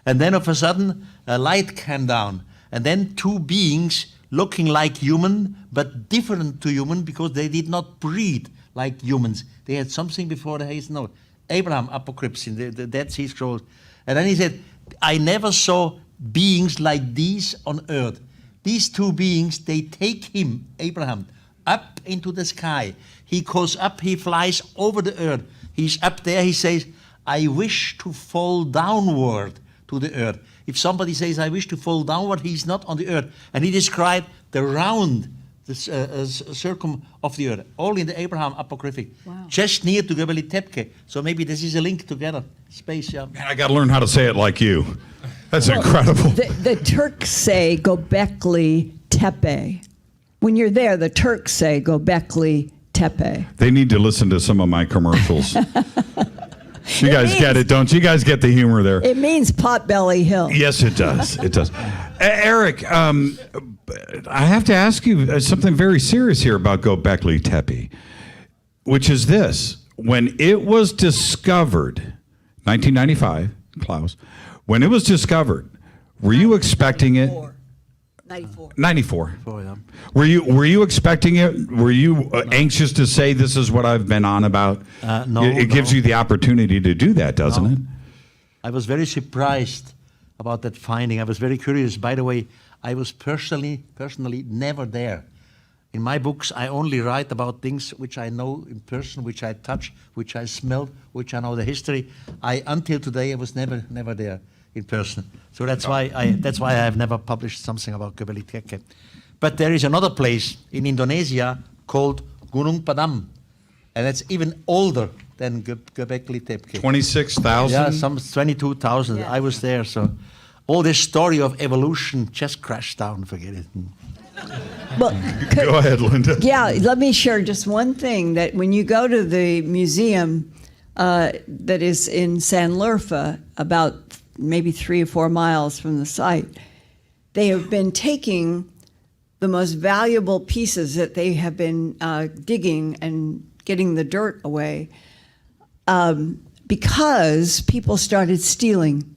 And then all of a sudden, a light came down. And then two beings looking like human, but different to human because they did not breathe like humans. They had something before the haze. No, Abraham Apocalypse in the Dead Sea Scrolls. And then he said, I never saw beings like these on earth. These two beings, they take him, Abraham, up into the sky. He goes up, he flies over the earth. He's up there, he says, I wish to fall downward to the earth. If somebody says, I wish to fall downward, he's not on the earth. And he described the round, the circum of the earth, all in the Abraham Apocryphic, just near to Göbekli Tepe. So maybe this is a link together, space, yeah. Man, I got to learn how to say it like you. That's incredible. The Turks say Göbekli Tepe. When you're there, the Turks say Göbekli Tepe. They need to listen to some of my commercials. You guys get it, don't you? You guys get the humor there. It means Potbelly Hill. Yes, it does. It does. Eric, I have to ask you something very serious here about Göbekli Tepe, which is this. When it was discovered, 1995, Klaus, when it was discovered, were you expecting it? 94. 94. Oh, yeah. Were you expecting it? Were you anxious to say this is what I've been on about? No. It gives you the opportunity to do that, doesn't it? I was very surprised about that finding. I was very curious. By the way, I was personally never there. In my books, I only write about things which I know in person, which I touch, which I smell, which I know the history. Until today, I was never there in person. So that's why I have never published something about Göbekli Tepe. But there is another place in Indonesia called Gunung Padang, and it's even older than Göbekli Tepe. 26,000? Yeah, some 22,000. Yeah. I was there, so all this story of evolution just crashed down. Forget it. Well, Go ahead, Linda. yeah, let me share just one thing, that when you go to the museum that is in Sanlurfa, about maybe 3 or 4 miles from the site, they have been taking the most valuable pieces that they have been digging and getting the dirt away because people started stealing.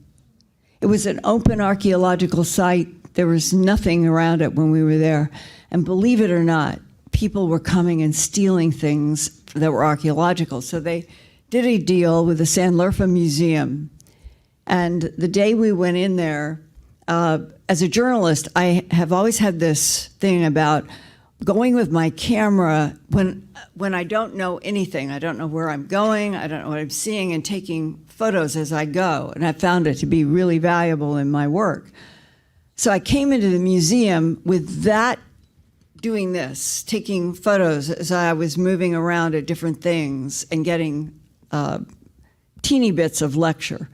It was an open archaeological site. There was nothing around it when we were there. And believe it or not, people were coming and stealing things that were archaeological. So they did a deal with the Sanlurfa Museum. And the day we went in there, as a journalist, I have always had this thing about going with my camera when I don't know anything. I don't know where I'm going, I don't know what I'm seeing, and taking photos as I go. And I found it to be really valuable in my work. So I came into the museum with that, doing this, taking photos as I was moving around at different things and getting teeny bits of lecture.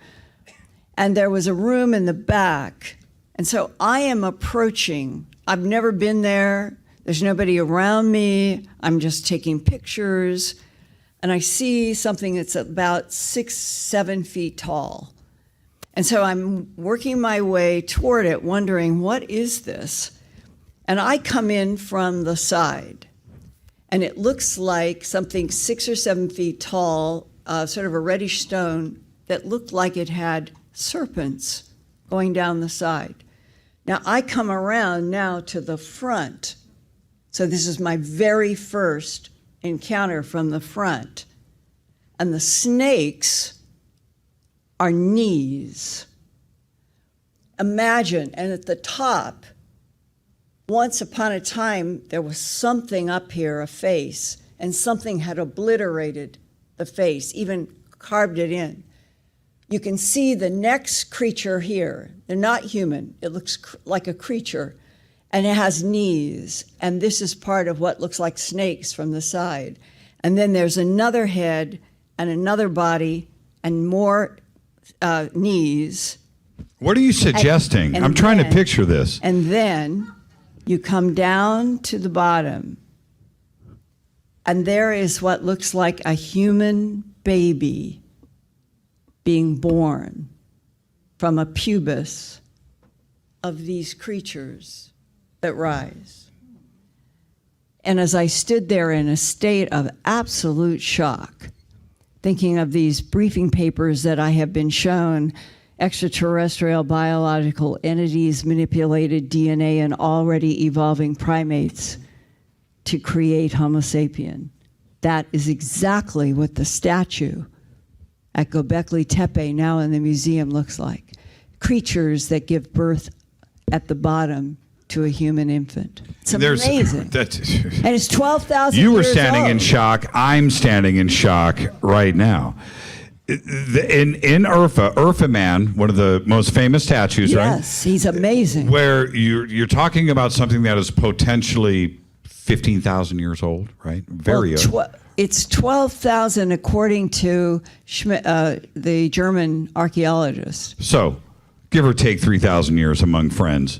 And there was a room in the back. And so I am approaching. I've never been there. There's nobody around me. I'm just taking pictures. And I see something that's about 6, 7 feet tall. And so I'm working my way toward it, wondering, what is this? And I come in from the side, and it looks like something 6 or 7 feet tall, sort of a reddish stone that looked like it had serpents going down the side. Now, I come around now to the front. So this is my very first encounter from the front. And the snakes are knees. Imagine, and at the top, once upon a time, there was something up here, a face, and something had obliterated the face, even carved it in. You can see the next creature here. They're not human. It looks like a creature, and it has knees. And this is part of what looks like snakes from the side. And then there's another head and another body and more knees. What are you suggesting? And I'm trying to then- picture this. And then you come down to the bottom, and there is what looks like a human baby being born from a pubis of these creatures that rise. And as I stood there in a state of absolute shock, thinking of these briefing papers that I have been shown, extraterrestrial biological entities manipulated DNA in already evolving primates to create Homo sapien. That is exactly what the statue at Göbekli Tepe, now in the museum, looks like. Creatures that give birth at the bottom to a human infant. It's amazing. And it's 12,000 years You old. were standing in shock. I'm standing in shock right now. In Urfa Man, one of the most famous statues, right? Yes, he's amazing. Where you're talking about something that is potentially 15,000 years old, right? Very old. It's 12,000 according to the German archaeologist. So, give or take 3,000 years among friends.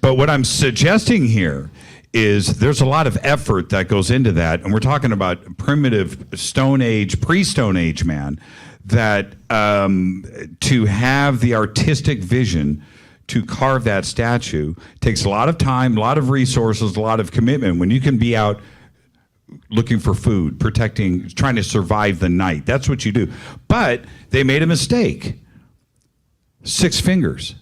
But what I'm suggesting here is there's a lot of effort that goes into that, and we're talking about primitive Stone Age, pre-Stone Age man, that to have the artistic vision to carve that statue takes a lot of time, a lot of resources, a lot of commitment. When you can be out looking for food, protecting, trying to survive the night, that's what you do. But they made a mistake. 6 fingers.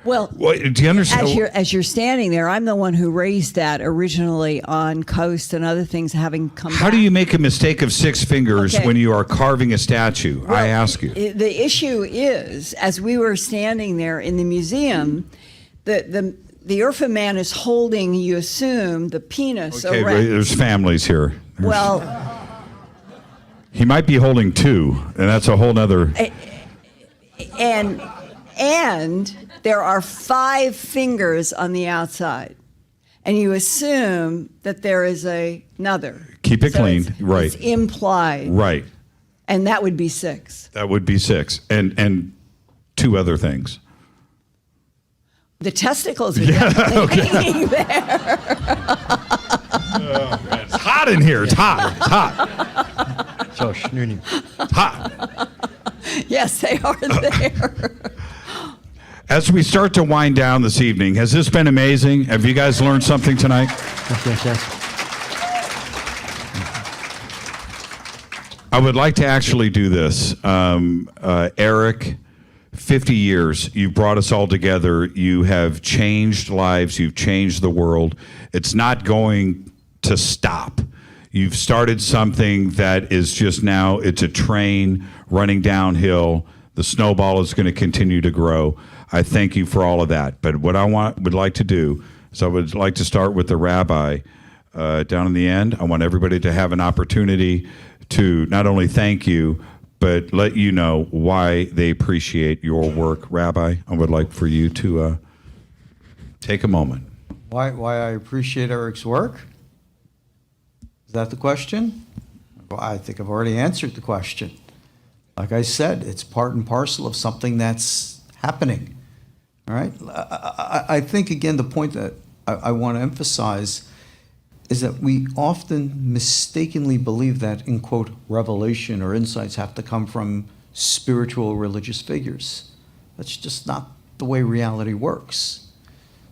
Well, do you understand? As you're standing there, I'm the one who raised that originally on Coast and other things having come How back. do you make a mistake of 6 fingers Okay. when you are carving a statue? Well, I ask you. The issue is, as we were standing there in the museum, the Urfa man is holding, you assume, the penis Okay, erect. there's families here. Well, He might be holding 2, and that's a whole nother. and there are 5 fingers on the outside. And you assume that there is another. Keep it So clean, it's- right. It's implied. Right. And that would be 6. That would be 6. And 2 other things. The testicles are definitely hanging there. It's hot in here. It's hot. It's hot. So, schnooning. It's hot. Yes, they are there. As we start to wind down this evening, has this been amazing? Have you guys learned something tonight? Yes. I would like to actually do this. Eric, 50 years, you've brought us all together. You have changed lives. You've changed the world. It's not going to stop. You've started something that is just now, it's a train running downhill. The snowball is going to continue to grow. I thank you for all of that. But what I would like to do is I would like to start with the rabbi down in the end. I want everybody to have an opportunity to not only thank you, but let you know why they appreciate your work. Rabbi, I would like for you to take a moment. Why I appreciate Eric's work? Is that the question? Well, I think I've already answered the question. Like I said, it's part and parcel of something that's happening. All right? I think, again, the point that I want to emphasize is that we often mistakenly believe that, in quote, revelation or insights have to come from spiritual religious figures. That's just not the way reality works.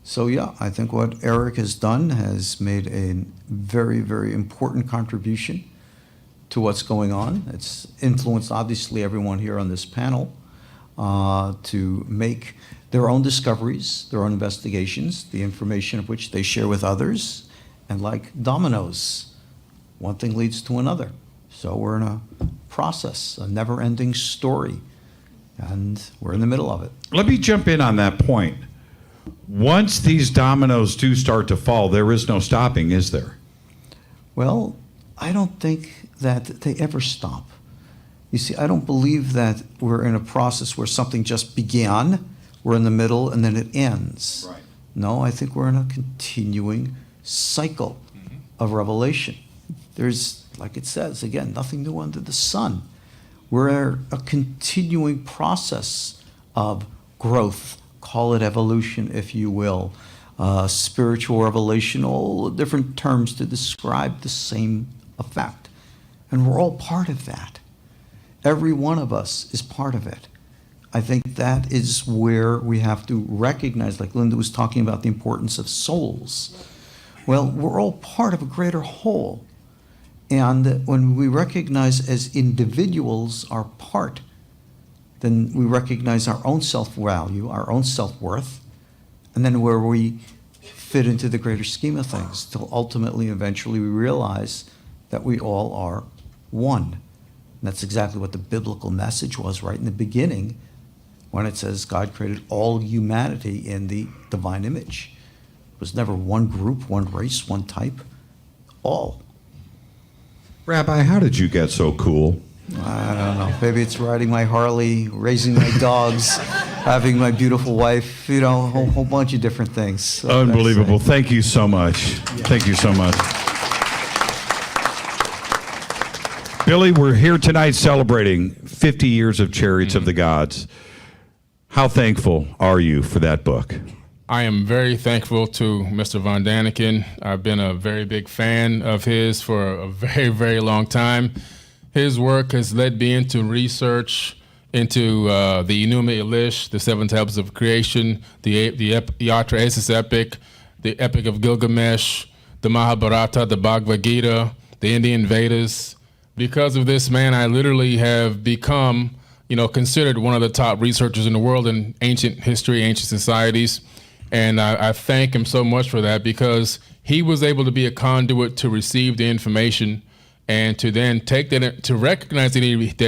So yeah, I think what Erich has done has made a very, very important contribution to what's going on. It's influenced, obviously, everyone here on this panel to make their own discoveries, their own investigations, the information of which they share with others. And like dominoes, one thing leads to another. So we're in a process, a never-ending story, and we're in the middle of it. Let me jump in on that point. Once these dominoes do start to fall, there is no stopping, is there? Well, I don't think that they ever stop. You see, I don't believe that we're in a process where something just began, we're in the middle, and then it ends. Right. No, I think we're in a continuing cycle of revelation. There's, like it says, again, nothing new under the sun. We're a continuing process of growth, call it evolution, if you will, spiritual revelation, all different terms to describe the same effect. And we're all part of that. Every one of us is part of it. I think that is where we have to recognize, like Linda was talking about the importance of souls. Well, we're all part of a greater whole. And when we recognize as individuals our part, then we recognize our own self-value, our own self-worth, and then where we fit into the greater scheme of things, till ultimately, eventually, we realize that we all are one. And that's exactly what the biblical message was right in the beginning, when it says God created all humanity in the divine image. It was never one group, one race, one type, all. Rabbi, how did you get so cool? I don't know. Maybe it's riding my Harley, raising my dogs, having my beautiful wife, you know, a whole bunch of different things. So Unbelievable. Thank you so much. Thank you so much. Billy, we're here tonight celebrating 50 years of Chariots of the Gods. How thankful are you for that book? I am very thankful to Mr. von Daniken. I've been a very big fan of his for a very, very long time. His work has led me into research into the Enuma Elish, the Seven Tablets of Creation, the Atrahasis epic, the Epic of Gilgamesh, the Mahabharata, the Bhagavad Gita, the Indian Vedas. Because of this man, I literally have become, considered one of the top researchers in the world in ancient history, ancient societies. And I thank him so much for that, because he was able to be a conduit to receive the information and to then take that, to recognize that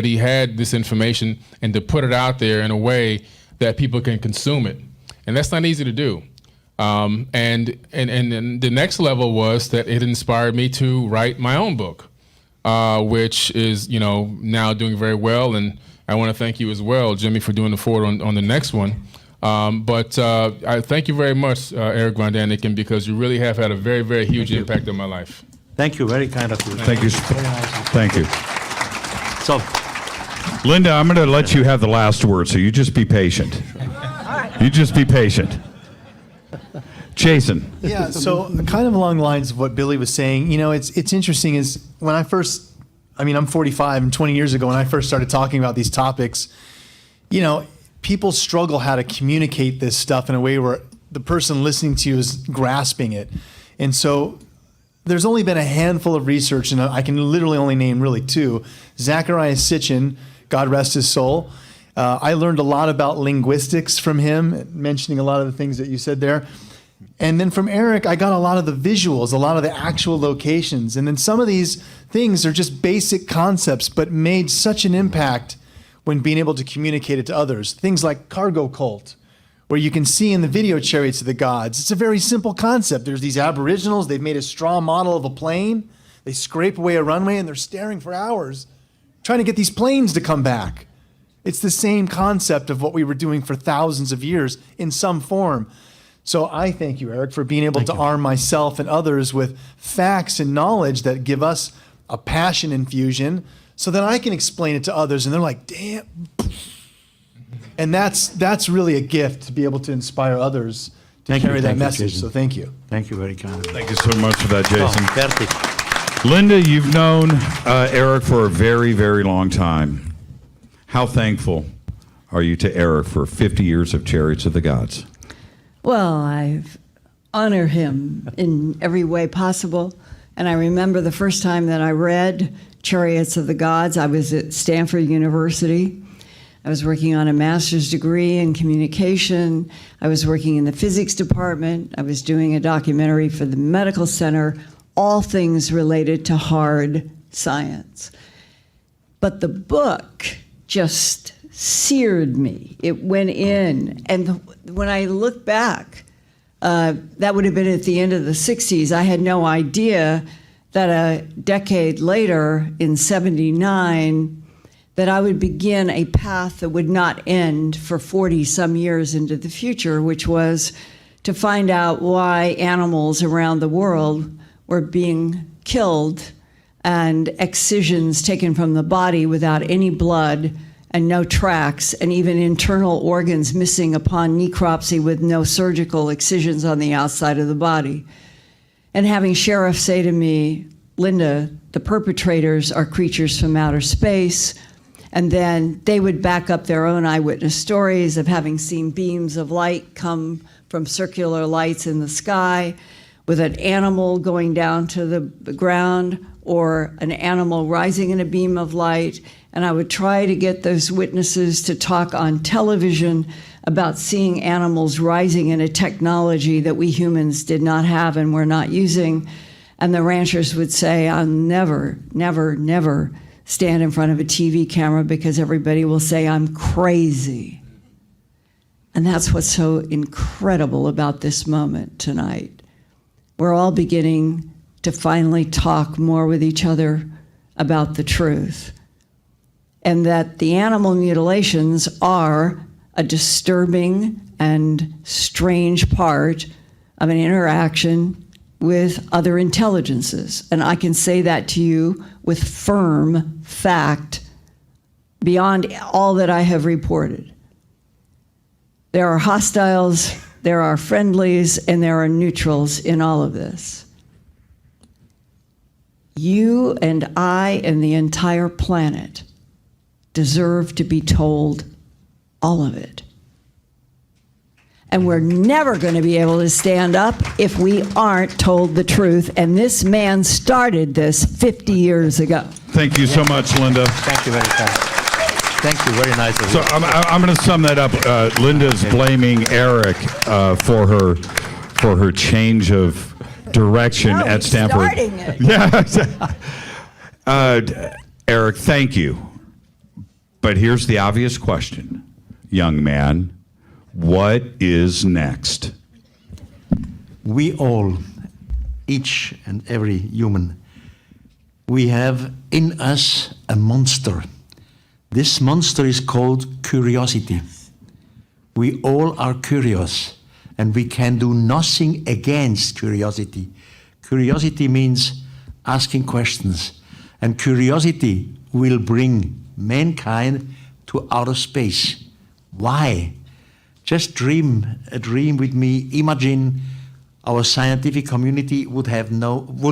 he had this information and to put it out there in a way that people can consume it. And that's not easy to do. And the next level was that it inspired me to write my own book, which is, now doing very well. And I want to thank you as well, Jimmy, for doing the forward on the next one. But I thank you very much, Erich von Daniken, because you really have had a very, very huge impact on my life. Thank you, very kind of you. Thank you. Very nice. Thank you. So, Linda, I'm going to let you have the last word, so you just be patient. You just be patient. Jason. Yeah, so kind of along the lines of what Billy was saying, it's interesting is when I'm 45, and 20 years ago when I first started talking about these topics, people struggle how to communicate this stuff in a way where the person listening to you is grasping it. And so there's only been a handful of research, and I can literally only name really two. Zecharia Sitchin, God rest his soul. I learned a lot about linguistics from him, mentioning a lot of the things that you said there. And then from Erich, I got a lot of the visuals, a lot of the actual locations. And then some of these things are just basic concepts, but made such an impact when being able to communicate it to others. Things like cargo cult, where you can see in the video Chariots of the Gods. It's a very simple concept. There's these aboriginals. They've made a straw model of a plane. They scrape away a runway, and they're staring for hours, trying to get these planes to come back. It's the same concept of what we were doing for thousands of years in some form. So I thank you, Erich, for being able to arm myself and others with facts and knowledge that give us a passion infusion so that I can explain it to others, and they're like, damn. And that's really a gift, to be able to inspire others to carry that message. So thank you. Thank you very kind. Thank you so much for that, Jason. Perfect. Linda, you've known Erich for a very, very long time. How thankful are you to Erich for 50 years of Chariots of the Gods? Well, I honor him in every way possible. And I remember the first time that I read Chariots of the Gods, I was at Stanford University. I was working on a master's degree in communication. I was working in the physics department. I was doing a documentary for the medical center, all things related to hard science. But the book just seared me. It went in. And when I look back, that would have been at the end of the 60s. I had no idea that a decade later, in 79, that I would begin a path that would not end for 40-some years into the future, which was to find out why animals around the world were being killed and excisions taken from the body without any blood and no tracks, and even internal organs missing upon necropsy with no surgical excisions on the outside of the body. And having sheriffs say to me, Linda, the perpetrators are creatures from outer space, and then they would back up their own eyewitness stories of having seen beams of light come from circular lights in the sky, with an animal going down to the ground or an animal rising in a beam of light. And I would try to get those witnesses to talk on television about seeing animals rising in a technology that we humans did not have and were not using. And the ranchers would say, I'll never, never, never stand in front of a TV camera because everybody will say I'm crazy. And that's what's so incredible about this moment tonight. We're all beginning to finally talk more with each other about the truth. And that the animal mutilations are a disturbing and strange part of an interaction with other intelligences. And I can say that to you with firm fact beyond all that I have reported. There are hostiles, there are friendlies, and there are neutrals in all of this. You and I and the entire planet deserve to be told all of it. And we're never going to be able to stand up if we aren't told the truth. And this man started this 50 years ago. Thank you so much, Linda. Thank you very much. Thank you, very nice of you. So I'm going to sum that up. Linda's blaming Erich for her change of direction at Stanford. Starting it. Yeah. Erich, thank you. But here's the obvious question, young man. What is next? We all, each and every human, we have in us a monster. This monster is called curiosity. We all are curious, and we can do nothing against curiosity. Curiosity means asking questions, and curiosity will bring mankind to outer space. Why? Just dream a dream with me. Imagine our scientific community would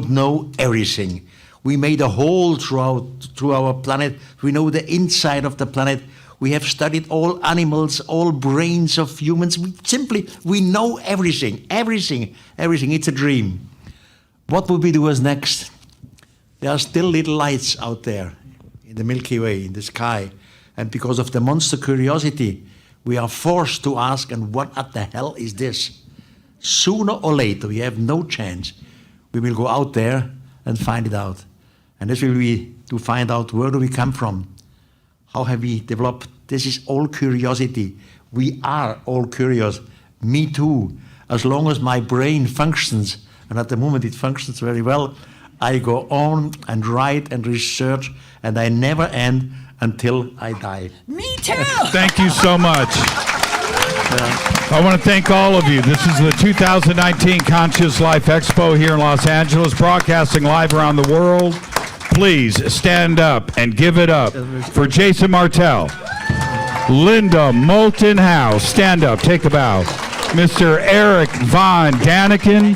know everything. We made a hole through our planet. We know the inside of the planet. We have studied all animals, all brains of humans. We know everything, everything. It's a dream. What would we do as next? There are still little lights out there in the Milky Way, in the sky. And because of the monster curiosity, we are forced to ask, and what the hell is this? Sooner or later, we have no chance. We will go out there and find it out. And this will be to find out, where do we come from? How have we developed? This is all curiosity. We are all curious. Me too. As long as my brain functions, and at the moment it functions very well, I go on and write and research, and I never end until I die. Me too! Thank you so much. I want to thank all of you. This is the 2019 Conscious Life Expo here in Los Angeles, broadcasting live around the world. Please stand up and give it up for Jason Martell, Linda Moulton Howe. Stand up, take a bow. Mr. Erich von Daniken,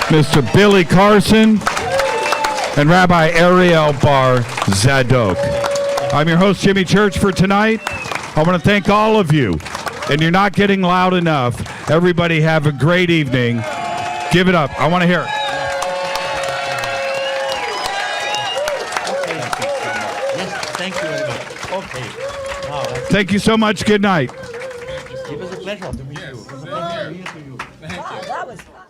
Mr. Billy Carson, and Rabbi Ariel Bar-Zadok. I'm your host, Jimmy Church, for tonight. I want to thank all of you. And you're not getting loud enough. Everybody have a great evening. Give it up. I want to hear it. Yes, thank you very much. Okay. Wow, Thank you so much. Good night. it was a pleasure to meet you. It was a pleasure to meet you. Wow, that was fun.